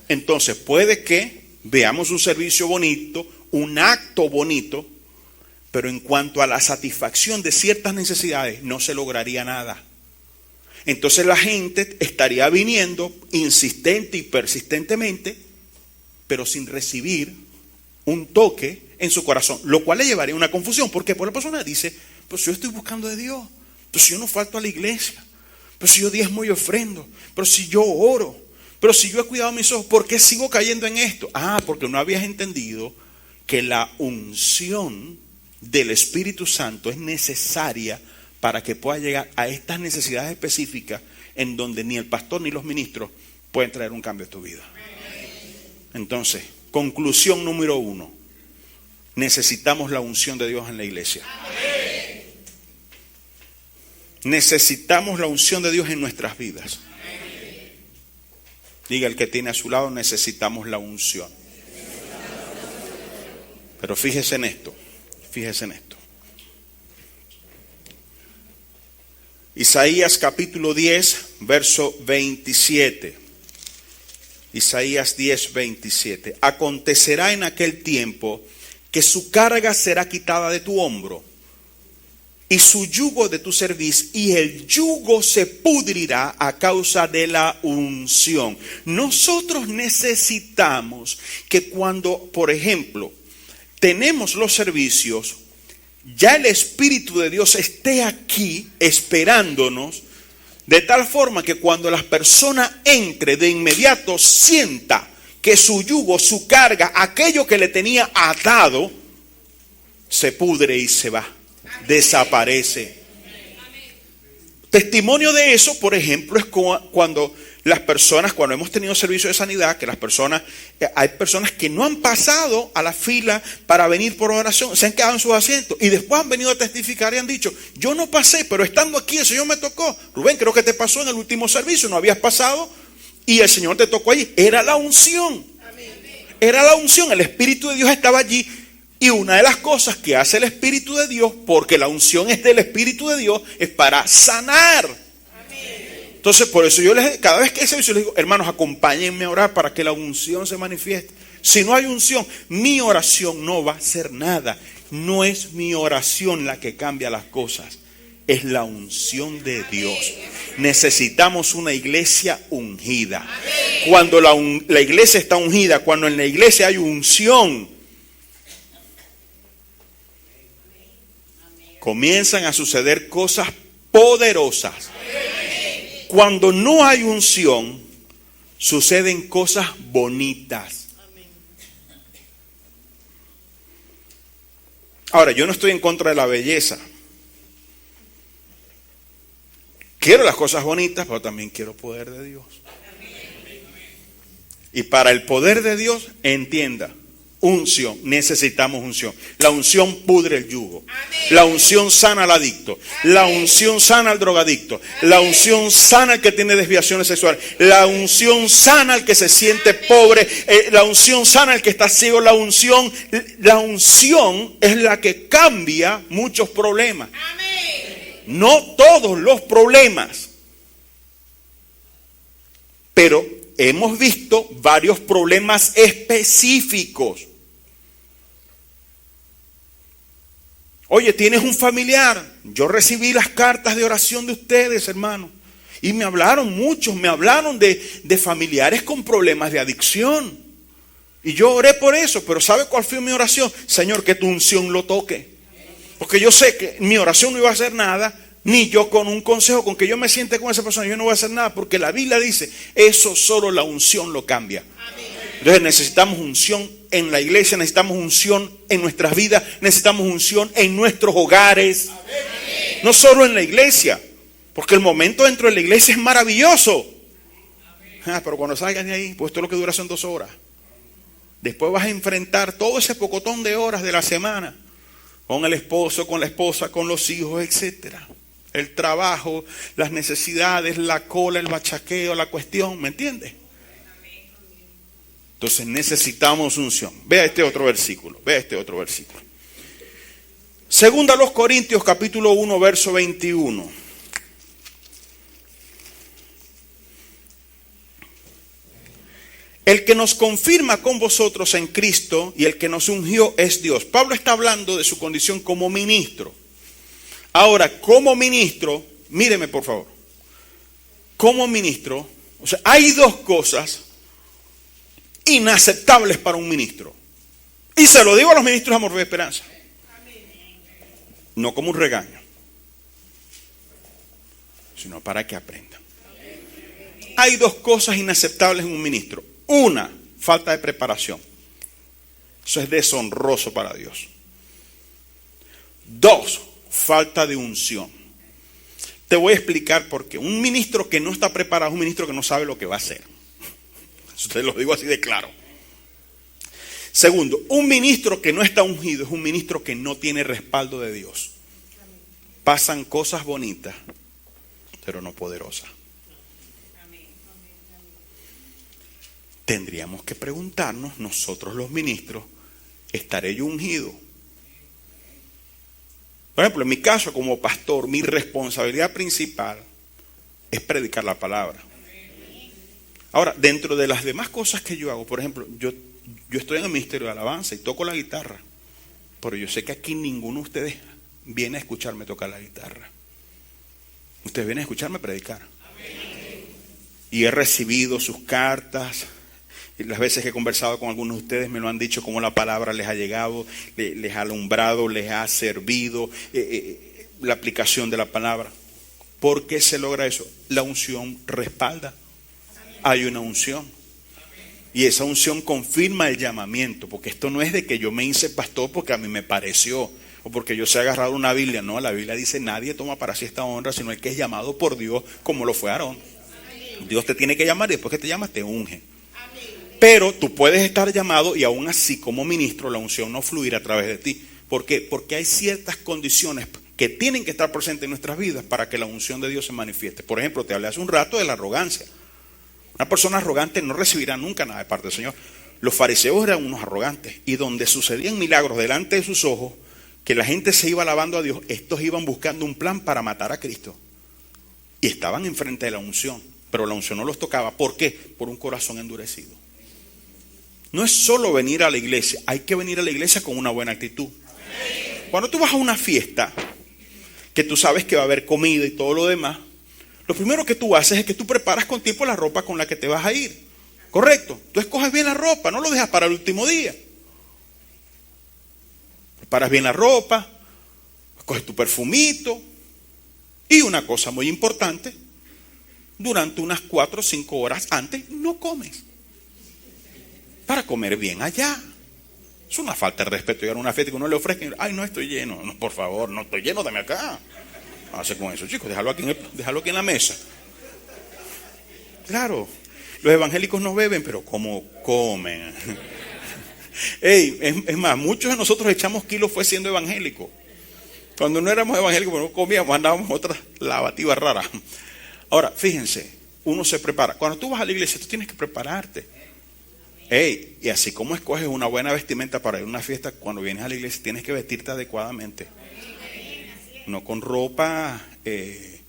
Entonces puede que veamos un servicio bonito, un acto bonito, pero en cuanto a la satisfacción de ciertas necesidades, no se lograría nada. Entonces la gente estaría viniendo insistente y persistentemente, pero sin recibir un toque en su corazón, lo cual le llevaría a una confusión, porque por la persona dice, pues yo estoy buscando de Dios, pues si yo no falto a la iglesia, pero si yo diezmo y ofrendo, pero si yo oro, pero si yo he cuidado mis ojos, ¿por qué sigo cayendo en esto? Porque no habías entendido que la unción del Espíritu Santo es necesaria para que pueda llegar a estas necesidades específicas en donde ni el pastor ni los ministros pueden traer un cambio a tu vida. Entonces, conclusión número 1, necesitamos la unción de Dios en la iglesia. Necesitamos la unción de Dios en nuestras vidas. Diga el que tiene a su lado, necesitamos la unción. Pero fíjese en esto, fíjese en esto. Isaías capítulo 10, verso 27. Isaías 10, 27. Acontecerá en aquel tiempo que su carga será quitada de tu hombro y su yugo de tu cerviz, y el yugo se pudrirá a causa de la unción. Nosotros necesitamos que cuando, por ejemplo, tenemos los servicios, ya el Espíritu de Dios esté aquí esperándonos, de tal forma que cuando la persona entre, de inmediato sienta que su yugo, su carga, aquello que le tenía atado, se pudre y se va. Desaparece. Testimonio de eso, por ejemplo, es cuando las personas, cuando hemos tenido servicio de sanidad, que las personas, hay personas que no han pasado a la fila para venir por oración, se han quedado en sus asientos y después han venido a testificar y han dicho, yo no pasé, pero estando aquí el Señor me tocó. Rubén, creo que te pasó en el último servicio, no habías pasado y el Señor te tocó allí. Era la unción. Era la unción, el Espíritu de Dios estaba allí. Y una de las cosas que hace el Espíritu de Dios, porque la unción es del Espíritu de Dios, es para sanar. Entonces, por eso yo cada vez que hay servicio les digo, hermanos, acompáñenme a orar para que la unción se manifieste. Si no hay unción, mi oración no va a hacer nada. No es mi oración la que cambia las cosas, es la unción de Dios. Necesitamos una iglesia ungida. Cuando la iglesia está ungida, cuando en la iglesia hay unción, comienzan a suceder cosas poderosas. Cuando no hay unción, suceden cosas bonitas. Ahora, yo no estoy en contra de la belleza. Quiero las cosas bonitas, pero también quiero poder de Dios. Y para el poder de Dios, entienda, unción, necesitamos unción. La unción pudre el yugo. La unción sana al adicto. La unción sana al drogadicto. La unción sana al que tiene desviaciones sexuales. La unción sana al que se siente pobre. La unción sana al que está ciego. La unción es la que cambia muchos problemas. No todos los problemas, pero hemos visto varios problemas específicos. Oye, tienes un familiar. Yo recibí las cartas de oración de ustedes, hermano. Y me hablaron muchos, me hablaron de familiares con problemas de adicción. Y yo oré por eso, pero ¿sabe cuál fue mi oración? Señor, que tu unción lo toque. Porque yo sé que mi oración no iba a hacer nada, ni yo con un consejo, con que yo me siente con esa persona, yo no voy a hacer nada, porque la Biblia dice, eso solo la unción lo cambia. Entonces necesitamos unción en la iglesia, necesitamos unción en nuestras vidas, necesitamos unción en nuestros hogares. No solo en la iglesia, Porque el momento dentro de la iglesia es maravilloso. Pero cuando salgas de ahí, pues esto es lo que dura son 2 horas. Después vas a enfrentar todo ese pocotón de horas de la semana. Con el esposo, con la esposa, con los hijos, etcétera. El trabajo, las necesidades, la cola, el bachaqueo, la cuestión, ¿me entiendes? Entonces necesitamos unción. Vea este otro versículo. Segunda a los Corintios, capítulo 1, verso 21. El que nos confirma con vosotros en Cristo y el que nos ungió es Dios. Pablo está hablando de su condición como ministro. Ahora, como ministro, míreme por favor. Como ministro, o sea, hay 2 cosas inaceptables para un ministro. Y se lo digo a los ministros de Amor, Fe y Esperanza. No como un regaño, sino para que aprendan. Hay 2 cosas inaceptables en un ministro. Una, falta de preparación. Eso es deshonroso para Dios. 2, falta de unción. Te voy a explicar por qué. Un ministro que no está preparado es un ministro que no sabe lo que va a hacer. Eso te lo digo así de claro. Segundo, un ministro que no está ungido es un ministro que no tiene respaldo de Dios. Pasan cosas bonitas, pero no poderosas. Tendríamos que preguntarnos nosotros los ministros, ¿estaré yo ungido? Por ejemplo, en mi caso como pastor, mi responsabilidad principal es predicar la palabra. Ahora, dentro de las demás cosas que yo hago, por ejemplo, yo estoy en el ministerio de alabanza y toco la guitarra, pero yo sé que aquí ninguno de ustedes viene a escucharme tocar la guitarra. Ustedes vienen a escucharme predicar. Y he recibido sus cartas. Y las veces que he conversado con algunos de ustedes me lo han dicho, cómo la palabra les ha llegado, les ha alumbrado, les ha servido, la aplicación de la palabra. ¿Por qué se logra eso? La unción respalda. Hay una unción. Y esa unción confirma el llamamiento, porque esto no es de que yo me hice pastor porque a mí me pareció, o porque yo sé agarrar una Biblia. No, la Biblia dice, nadie toma para sí esta honra, sino el que es llamado por Dios, como lo fue Aarón. Dios te tiene que llamar y después que te llama te unge. Pero tú puedes estar llamado y aún así como ministro la unción no fluirá a través de ti. ¿Por qué? Porque hay ciertas condiciones que tienen que estar presentes en nuestras vidas para que la unción de Dios se manifieste. Por ejemplo, te hablé hace un rato de la arrogancia. Una persona arrogante no recibirá nunca nada de parte del Señor. Los fariseos eran unos arrogantes y donde sucedían milagros delante de sus ojos, que la gente se iba alabando a Dios, estos iban buscando un plan para matar a Cristo. Y estaban enfrente de la unción, pero la unción no los tocaba. ¿Por qué? Por un corazón endurecido. No es solo venir a la iglesia, hay que venir a la iglesia con una buena actitud. Cuando tú vas a una fiesta, que tú sabes que va a haber comida y todo lo demás, lo primero que tú haces es que tú preparas con tiempo la ropa con la que te vas a ir. ¿Correcto? Tú escoges bien la ropa, no lo dejas para el último día. Preparas bien la ropa, escoges tu perfumito. Y una cosa muy importante, durante unas 4 o 5 horas antes no comes. Para comer bien allá. Es una falta de respeto llegar a una fiesta y que uno le ofrezca y, ay, no estoy lleno. No, por favor, no estoy lleno, dame acá. Hace con eso, chicos, déjalo aquí en la mesa. Claro, los evangélicos no beben, pero como comen. Ey, es más, muchos de nosotros echamos kilos fue siendo evangélicos. Cuando no éramos evangélicos, no comíamos, andábamos otras lavativas raras. Ahora, fíjense, uno se prepara. Cuando tú vas a la iglesia, tú tienes que prepararte. Ey, y así como escoges una buena vestimenta para ir a una fiesta, cuando vienes a la iglesia tienes que vestirte adecuadamente. No con ropa de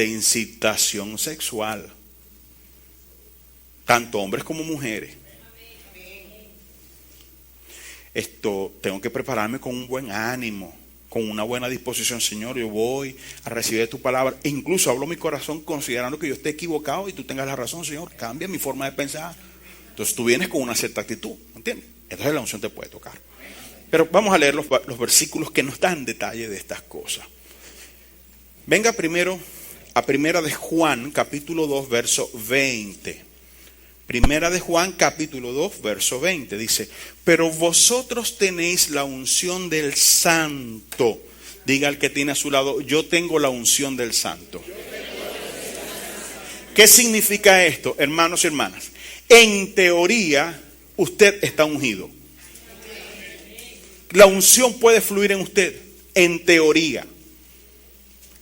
incitación sexual. Tanto hombres como mujeres. Tengo que prepararme con un buen ánimo, con una buena disposición. Señor, yo voy a recibir tu palabra. E incluso hablo mi corazón considerando que yo esté equivocado y tú tengas la razón. Señor, cambia mi forma de pensar. Entonces tú vienes con una cierta actitud, ¿entiendes? Entonces la unción te puede tocar. Pero vamos a leer los versículos que nos dan detalle de estas cosas. Venga primero a Primera de Juan, capítulo 2, verso 20. Primera de Juan, capítulo 2, verso 20. Dice, pero vosotros tenéis la unción del Santo Diga al que tiene a su lado, yo tengo la unción del Santo. ¿Qué significa esto, hermanos y hermanas? En teoría, usted está ungido. La unción puede fluir en usted, en teoría,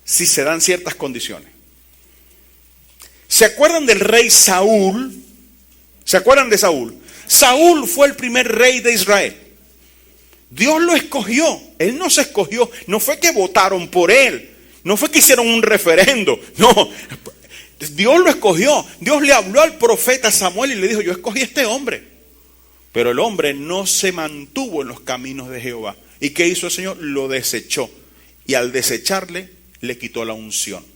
si se dan ciertas condiciones. ¿Se acuerdan del rey Saúl? ¿Se acuerdan de Saúl? Saúl fue el primer rey de Israel. Dios lo escogió. Él no se escogió. No fue que votaron por él. No fue que hicieron un referendo. No. Dios lo escogió. Dios le habló al profeta Samuel y le dijo, yo escogí a este hombre. Pero el hombre no se mantuvo en los caminos de Jehová. ¿Y qué hizo el Señor? Lo desechó. Y al desecharle, le quitó la unción.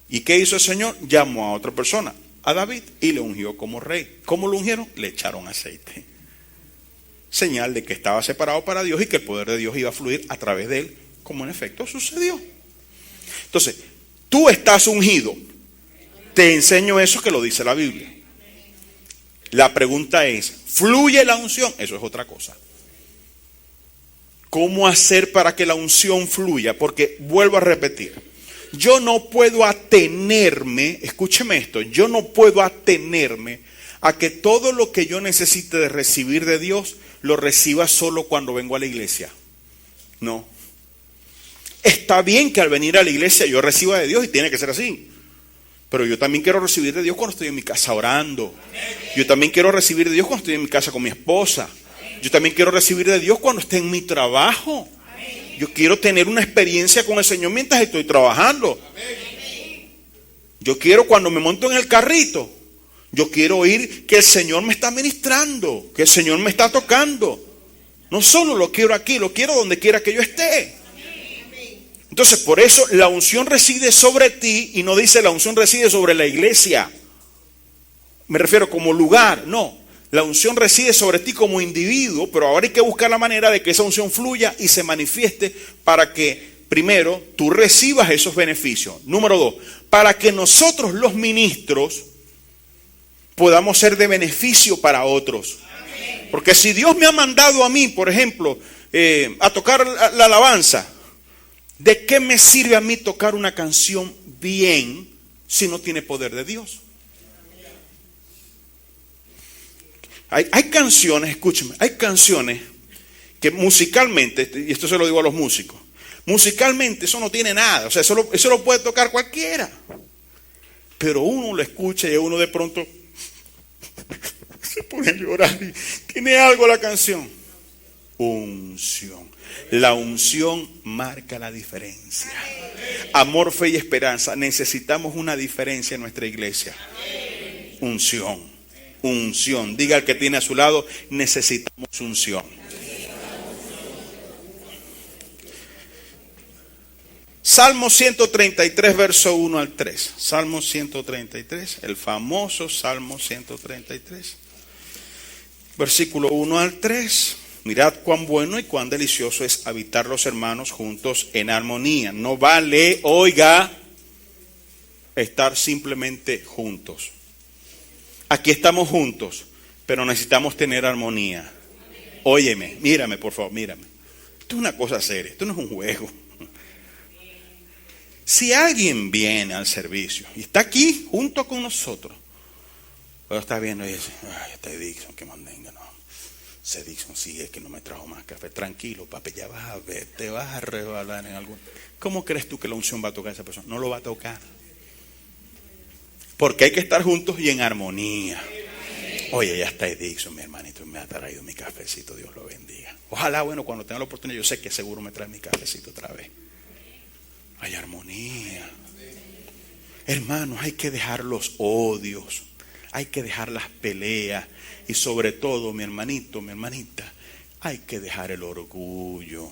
¿Y qué hizo el Señor? Llamó a otra persona, a David, y le ungió como rey. ¿Cómo lo ungieron? Le echaron aceite. Señal de que estaba separado para Dios y que el poder de Dios iba a fluir a través de él, como en efecto sucedió. Entonces, tú estás ungido. Te enseño eso que lo dice la Biblia. La pregunta es, ¿fluye la unción? Eso es otra cosa. ¿Cómo hacer para que la unción fluya? Porque vuelvo a repetir, yo no puedo atenerme, escúcheme esto, yo no puedo atenerme a que todo lo que yo necesite de recibir de Dios lo reciba solo cuando vengo a la iglesia. No. Está bien que al venir a la iglesia yo reciba de Dios y tiene que ser así. Pero yo también quiero recibir de Dios cuando estoy en mi casa orando. Yo también quiero recibir de Dios cuando estoy en mi casa con mi esposa. Yo también quiero recibir de Dios cuando esté en mi trabajo. Yo quiero tener una experiencia con el Señor mientras estoy trabajando. Yo quiero cuando me monto en el carrito, yo quiero oír que el Señor me está ministrando, que el Señor me está tocando. No solo lo quiero aquí, lo quiero donde quiera que yo esté. Entonces, por eso la unción reside sobre ti y no dice la unción reside sobre la iglesia. Me refiero como lugar, no. La unción reside sobre ti como individuo, pero ahora hay que buscar la manera de que esa unción fluya y se manifieste para que, primero, tú recibas esos beneficios. Número 2, para que nosotros los ministros podamos ser de beneficio para otros. Porque si Dios me ha mandado a mí, por ejemplo, a tocar la alabanza, ¿de qué me sirve a mí tocar una canción bien si no tiene poder de Dios? Hay canciones, escúcheme, hay canciones que musicalmente, y esto se lo digo a los músicos, musicalmente eso no tiene nada, o sea, eso lo puede tocar cualquiera. Pero uno lo escucha y uno de pronto se pone a llorar y tiene algo la canción. Unción. La unción marca la diferencia. Amor, fe y esperanza. Necesitamos una diferencia en nuestra iglesia. Unción. Unción. Diga al que tiene a su lado, necesitamos unción. Salmo 133, verso 1 al 3. Salmo 133, el famoso Salmo 133. Versículo 1 al 3. Mirad cuán bueno y cuán delicioso es habitar los hermanos juntos en armonía. No vale, oiga, estar simplemente juntos. Aquí estamos juntos, pero necesitamos tener armonía. Óyeme, mírame por favor, mírame. Esto es una cosa seria, esto no es un juego. Si alguien viene al servicio y está aquí junto con nosotros, pero está viendo y dice, ay, este Dixon que mandenga, no. Ese Dixon sí es que no me trajo más café. Tranquilo, papi, ya vas a ver, te vas a resbalar en algún. ¿Cómo crees tú que la unción va a tocar a esa persona? No lo va a tocar. Porque hay que estar juntos y en armonía. Oye, ya está Dixon, mi hermanito, me ha traído mi cafecito, Dios lo bendiga. Ojalá, bueno, cuando tenga la oportunidad, yo sé que seguro me trae mi cafecito otra vez. Hay armonía. Hermanos, hay que dejar los odios, hay que dejar las peleas y sobre todo, mi hermanito, mi hermanita, hay que dejar el orgullo.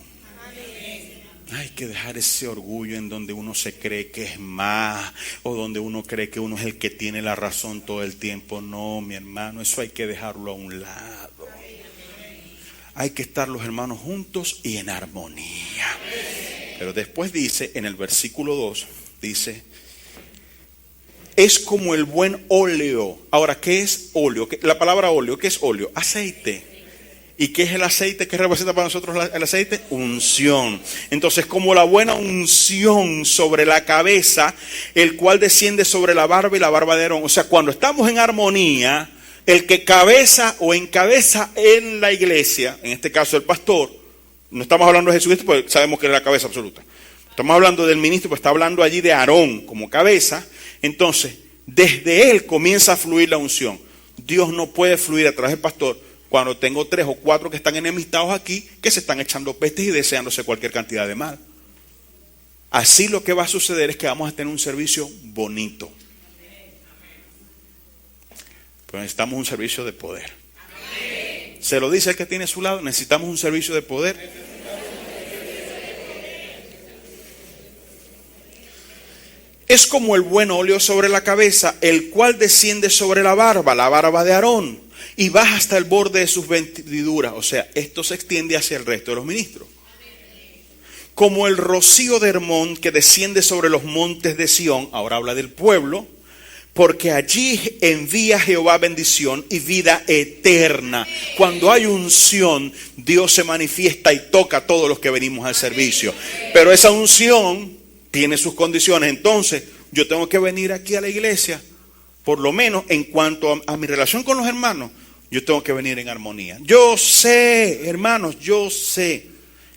Hay que dejar ese orgullo en donde uno se cree que es más o donde uno cree que uno es el que tiene la razón todo el tiempo. No, mi hermano, eso hay que dejarlo a un lado. Hay que estar los hermanos juntos y en armonía. Pero después dice, en el versículo 2, dice, es como el buen óleo. Ahora, ¿qué es óleo? La palabra óleo, ¿qué es óleo? Aceite. ¿Y qué es el aceite? ¿Qué representa para nosotros el aceite? Unción. Entonces, como la buena unción sobre la cabeza, el cual desciende sobre la barba y la barba de Aarón. O sea, cuando estamos en armonía, el que cabeza o encabeza en la iglesia, en este caso el pastor, no estamos hablando de Jesucristo porque sabemos que es la cabeza absoluta. Estamos hablando del ministro, pues está hablando allí de Aarón como cabeza. Entonces, desde él comienza a fluir la unción. Dios no puede fluir a través del pastor cuando tengo 3 o 4 que están enemistados aquí, que se están echando pestes y deseándose cualquier cantidad de mal. Así lo que va a suceder es que vamos a tener un servicio bonito. Pero necesitamos un servicio de poder. Se lo dice el que tiene a su lado, necesitamos un servicio de poder. Es como el buen óleo sobre la cabeza, el cual desciende sobre la barba de Aarón, y baja hasta el borde de sus vestiduras. O sea, esto se extiende hacia el resto de los ministros. Como el rocío de Hermón que desciende sobre los montes de Sión, ahora habla del pueblo, porque allí envía Jehová bendición y vida eterna. Cuando hay unción, Dios se manifiesta y toca a todos los que venimos al servicio. Pero esa unción tiene sus condiciones. Entonces, yo tengo que venir aquí a la iglesia, por lo menos en cuanto a mi relación con los hermanos, yo tengo que venir en armonía. Yo sé, hermanos, yo sé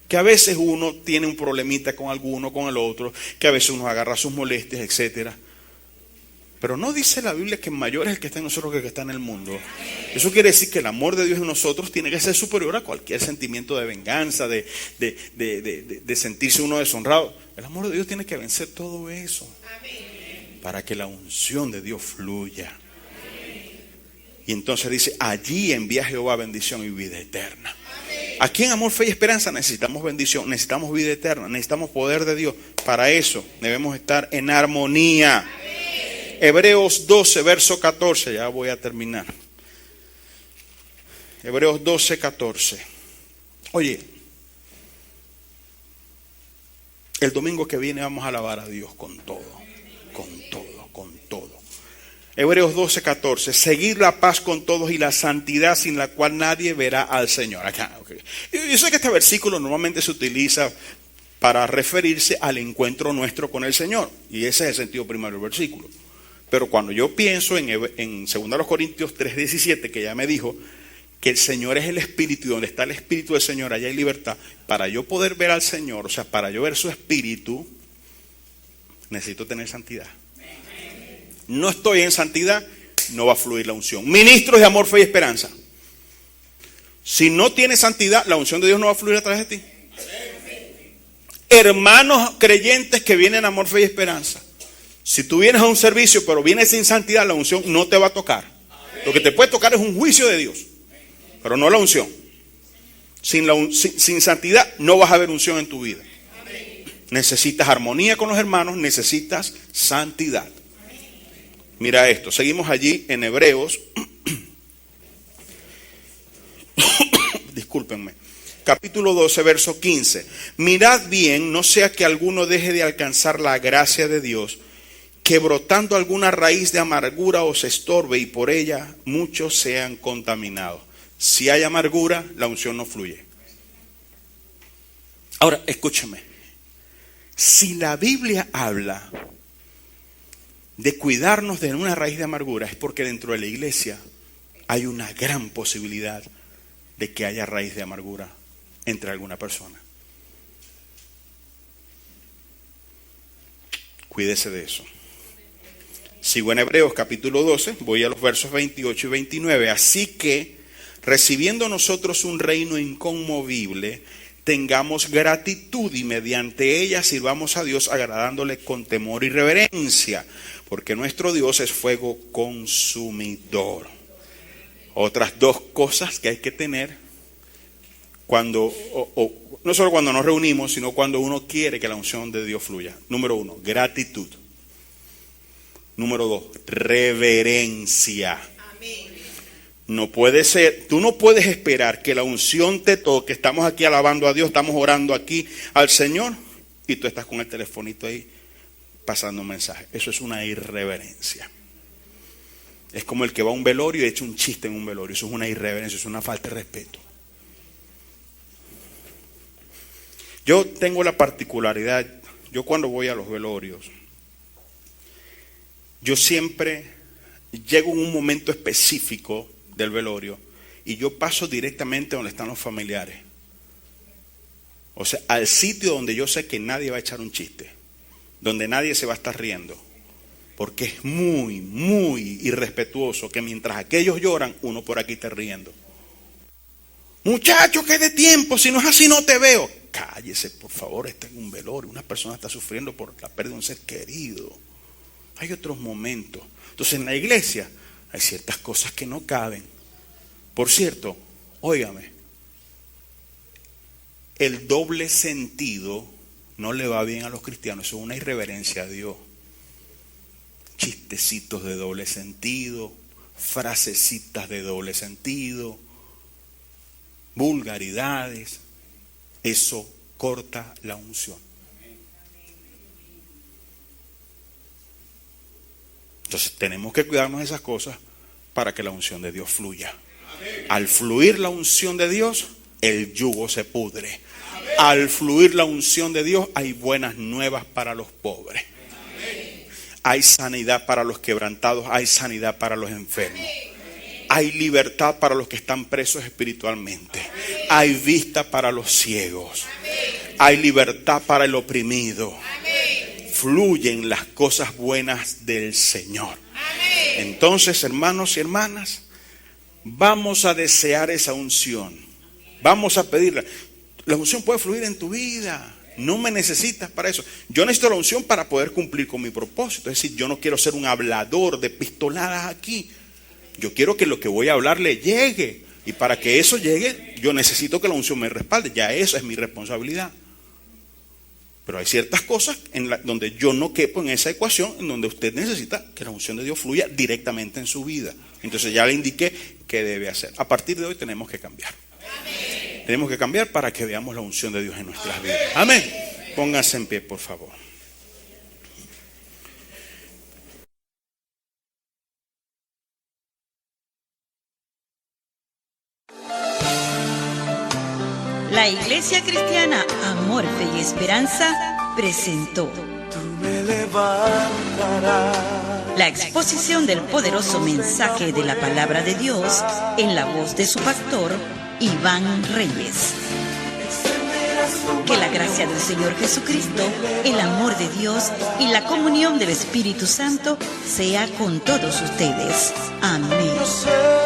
que a veces uno tiene un problemita con alguno, con el otro, que a veces uno agarra sus molestias, etcétera. Pero no dice la Biblia que mayor es el que está en nosotros que el que está en el mundo. Eso quiere decir que el amor de Dios en nosotros tiene que ser superior a cualquier sentimiento de venganza, de sentirse uno deshonrado. El amor de Dios tiene que vencer todo eso para que la unción de Dios fluya. Y entonces dice, allí envía Jehová bendición y vida eterna. Aquí en Amor, Fe y Esperanza necesitamos bendición, necesitamos vida eterna, necesitamos poder de Dios. Para eso debemos estar en armonía. Hebreos 12, verso 14, ya voy a terminar. Hebreos 12, 14. Oye, el domingo que viene vamos a alabar a Dios con todo, con todo, con todo. Hebreos 12, 14. Seguir la paz con todos y la santidad sin la cual nadie verá al Señor. Acá, okay. Yo sé que este versículo normalmente se utiliza para referirse al encuentro nuestro con el Señor. Y ese es el sentido primario del versículo. Pero cuando yo pienso en 2 Corintios 3:17, que ya me dijo que el Señor es el Espíritu y donde está el Espíritu del Señor, allá hay libertad. Para yo poder ver al Señor, o sea, para yo ver su Espíritu, necesito tener santidad. No estoy en santidad, no va a fluir la unción. Ministros de amor, fe y esperanza. Si no tienes santidad, la unción de Dios no va a fluir a través de ti. Hermanos creyentes que vienen a amor, fe y esperanza. Si tú vienes a un servicio pero vienes sin santidad, la unción no te va a tocar. Lo que te puede tocar es un juicio de Dios, pero no la unción. Sin santidad no vas a ver unción en tu vida. Necesitas armonía con los hermanos, necesitas santidad. Mira esto, seguimos allí en Hebreos, discúlpenme, capítulo 12, verso 15. Mirad bien, no sea que alguno deje de alcanzar la gracia de Dios, que brotando alguna raíz de amargura os estorbe y por ella muchos sean contaminados. Si hay amargura, la unción no fluye. Ahora, escúchame. Si la Biblia habla de cuidarnos de una raíz de amargura, es porque dentro de la iglesia hay una gran posibilidad de que haya raíz de amargura entre alguna persona. Cuídese de eso. Sigo en Hebreos capítulo 12, voy a los versos 28 y 29. Así que, recibiendo nosotros un reino inconmovible, tengamos gratitud y mediante ella sirvamos a Dios agradándole con temor y reverencia, porque nuestro Dios es fuego consumidor. Otras dos cosas que hay que tener cuando, no solo cuando nos reunimos, sino cuando uno quiere que la unción de Dios fluya. Número 1, gratitud. Número 2, reverencia. No puede ser, tú no puedes esperar que la unción te toque. Estamos aquí alabando a Dios, estamos orando aquí al Señor y tú estás con el telefonito ahí pasando un mensaje. Eso es una irreverencia. Es como el que va a un velorio y echa un chiste en un velorio. Eso es una irreverencia, es una falta de respeto. Yo tengo la particularidad, yo cuando voy a los velorios, yo siempre llego en un momento específico del velorio y yo paso directamente donde están los familiares. O sea, al sitio donde yo sé que nadie va a echar un chiste, donde nadie se va a estar riendo. Porque es muy, muy irrespetuoso que mientras aquellos lloran, uno por aquí esté riendo. Muchacho, que de tiempo, si no es así no te veo. Cállese, por favor, está en un velorio. Una persona está sufriendo por la pérdida de un ser querido. Hay otros momentos. Entonces en la iglesia hay ciertas cosas que no caben. Por cierto, óigame, el doble sentido no le va bien a los cristianos. Eso es una irreverencia a Dios. Chistecitos de doble sentido, frasecitas de doble sentido, vulgaridades, eso corta la unción. Entonces tenemos que cuidarnos de esas cosas para que la unción de Dios fluya. Al fluir la unción de Dios, el yugo se pudre. Al fluir la unción de Dios, hay buenas nuevas para los pobres. Hay sanidad para los quebrantados, hay sanidad para los enfermos. Hay libertad para los que están presos espiritualmente. Hay vista para los ciegos. Hay libertad para el oprimido. Fluyen las cosas buenas del Señor. Entonces, hermanos y hermanas, vamos a desear esa unción. Vamos a pedirla. La unción puede fluir en tu vida. No me necesitas para eso. Yo necesito la unción para poder cumplir con mi propósito. Es decir, yo no quiero ser un hablador de pistoladas aquí. Yo quiero que lo que voy a hablar le llegue. Y para que eso llegue, yo necesito que la unción me respalde. Ya eso es mi responsabilidad. Pero hay ciertas cosas donde yo no quepo en esa ecuación, en donde usted necesita que la unción de Dios fluya directamente en su vida. Entonces ya le indiqué qué debe hacer. A partir de hoy tenemos que cambiar. Tenemos que cambiar para que veamos la unción de Dios en nuestras vidas. Amén. Pónganse en pie, por favor. La Iglesia Cristiana Amor, Fe y Esperanza presentó la exposición del poderoso mensaje de la palabra de Dios en la voz de su pastor Iván Reyes. Que la gracia del Señor Jesucristo, el amor de Dios y la comunión del Espíritu Santo sea con todos ustedes. Amén.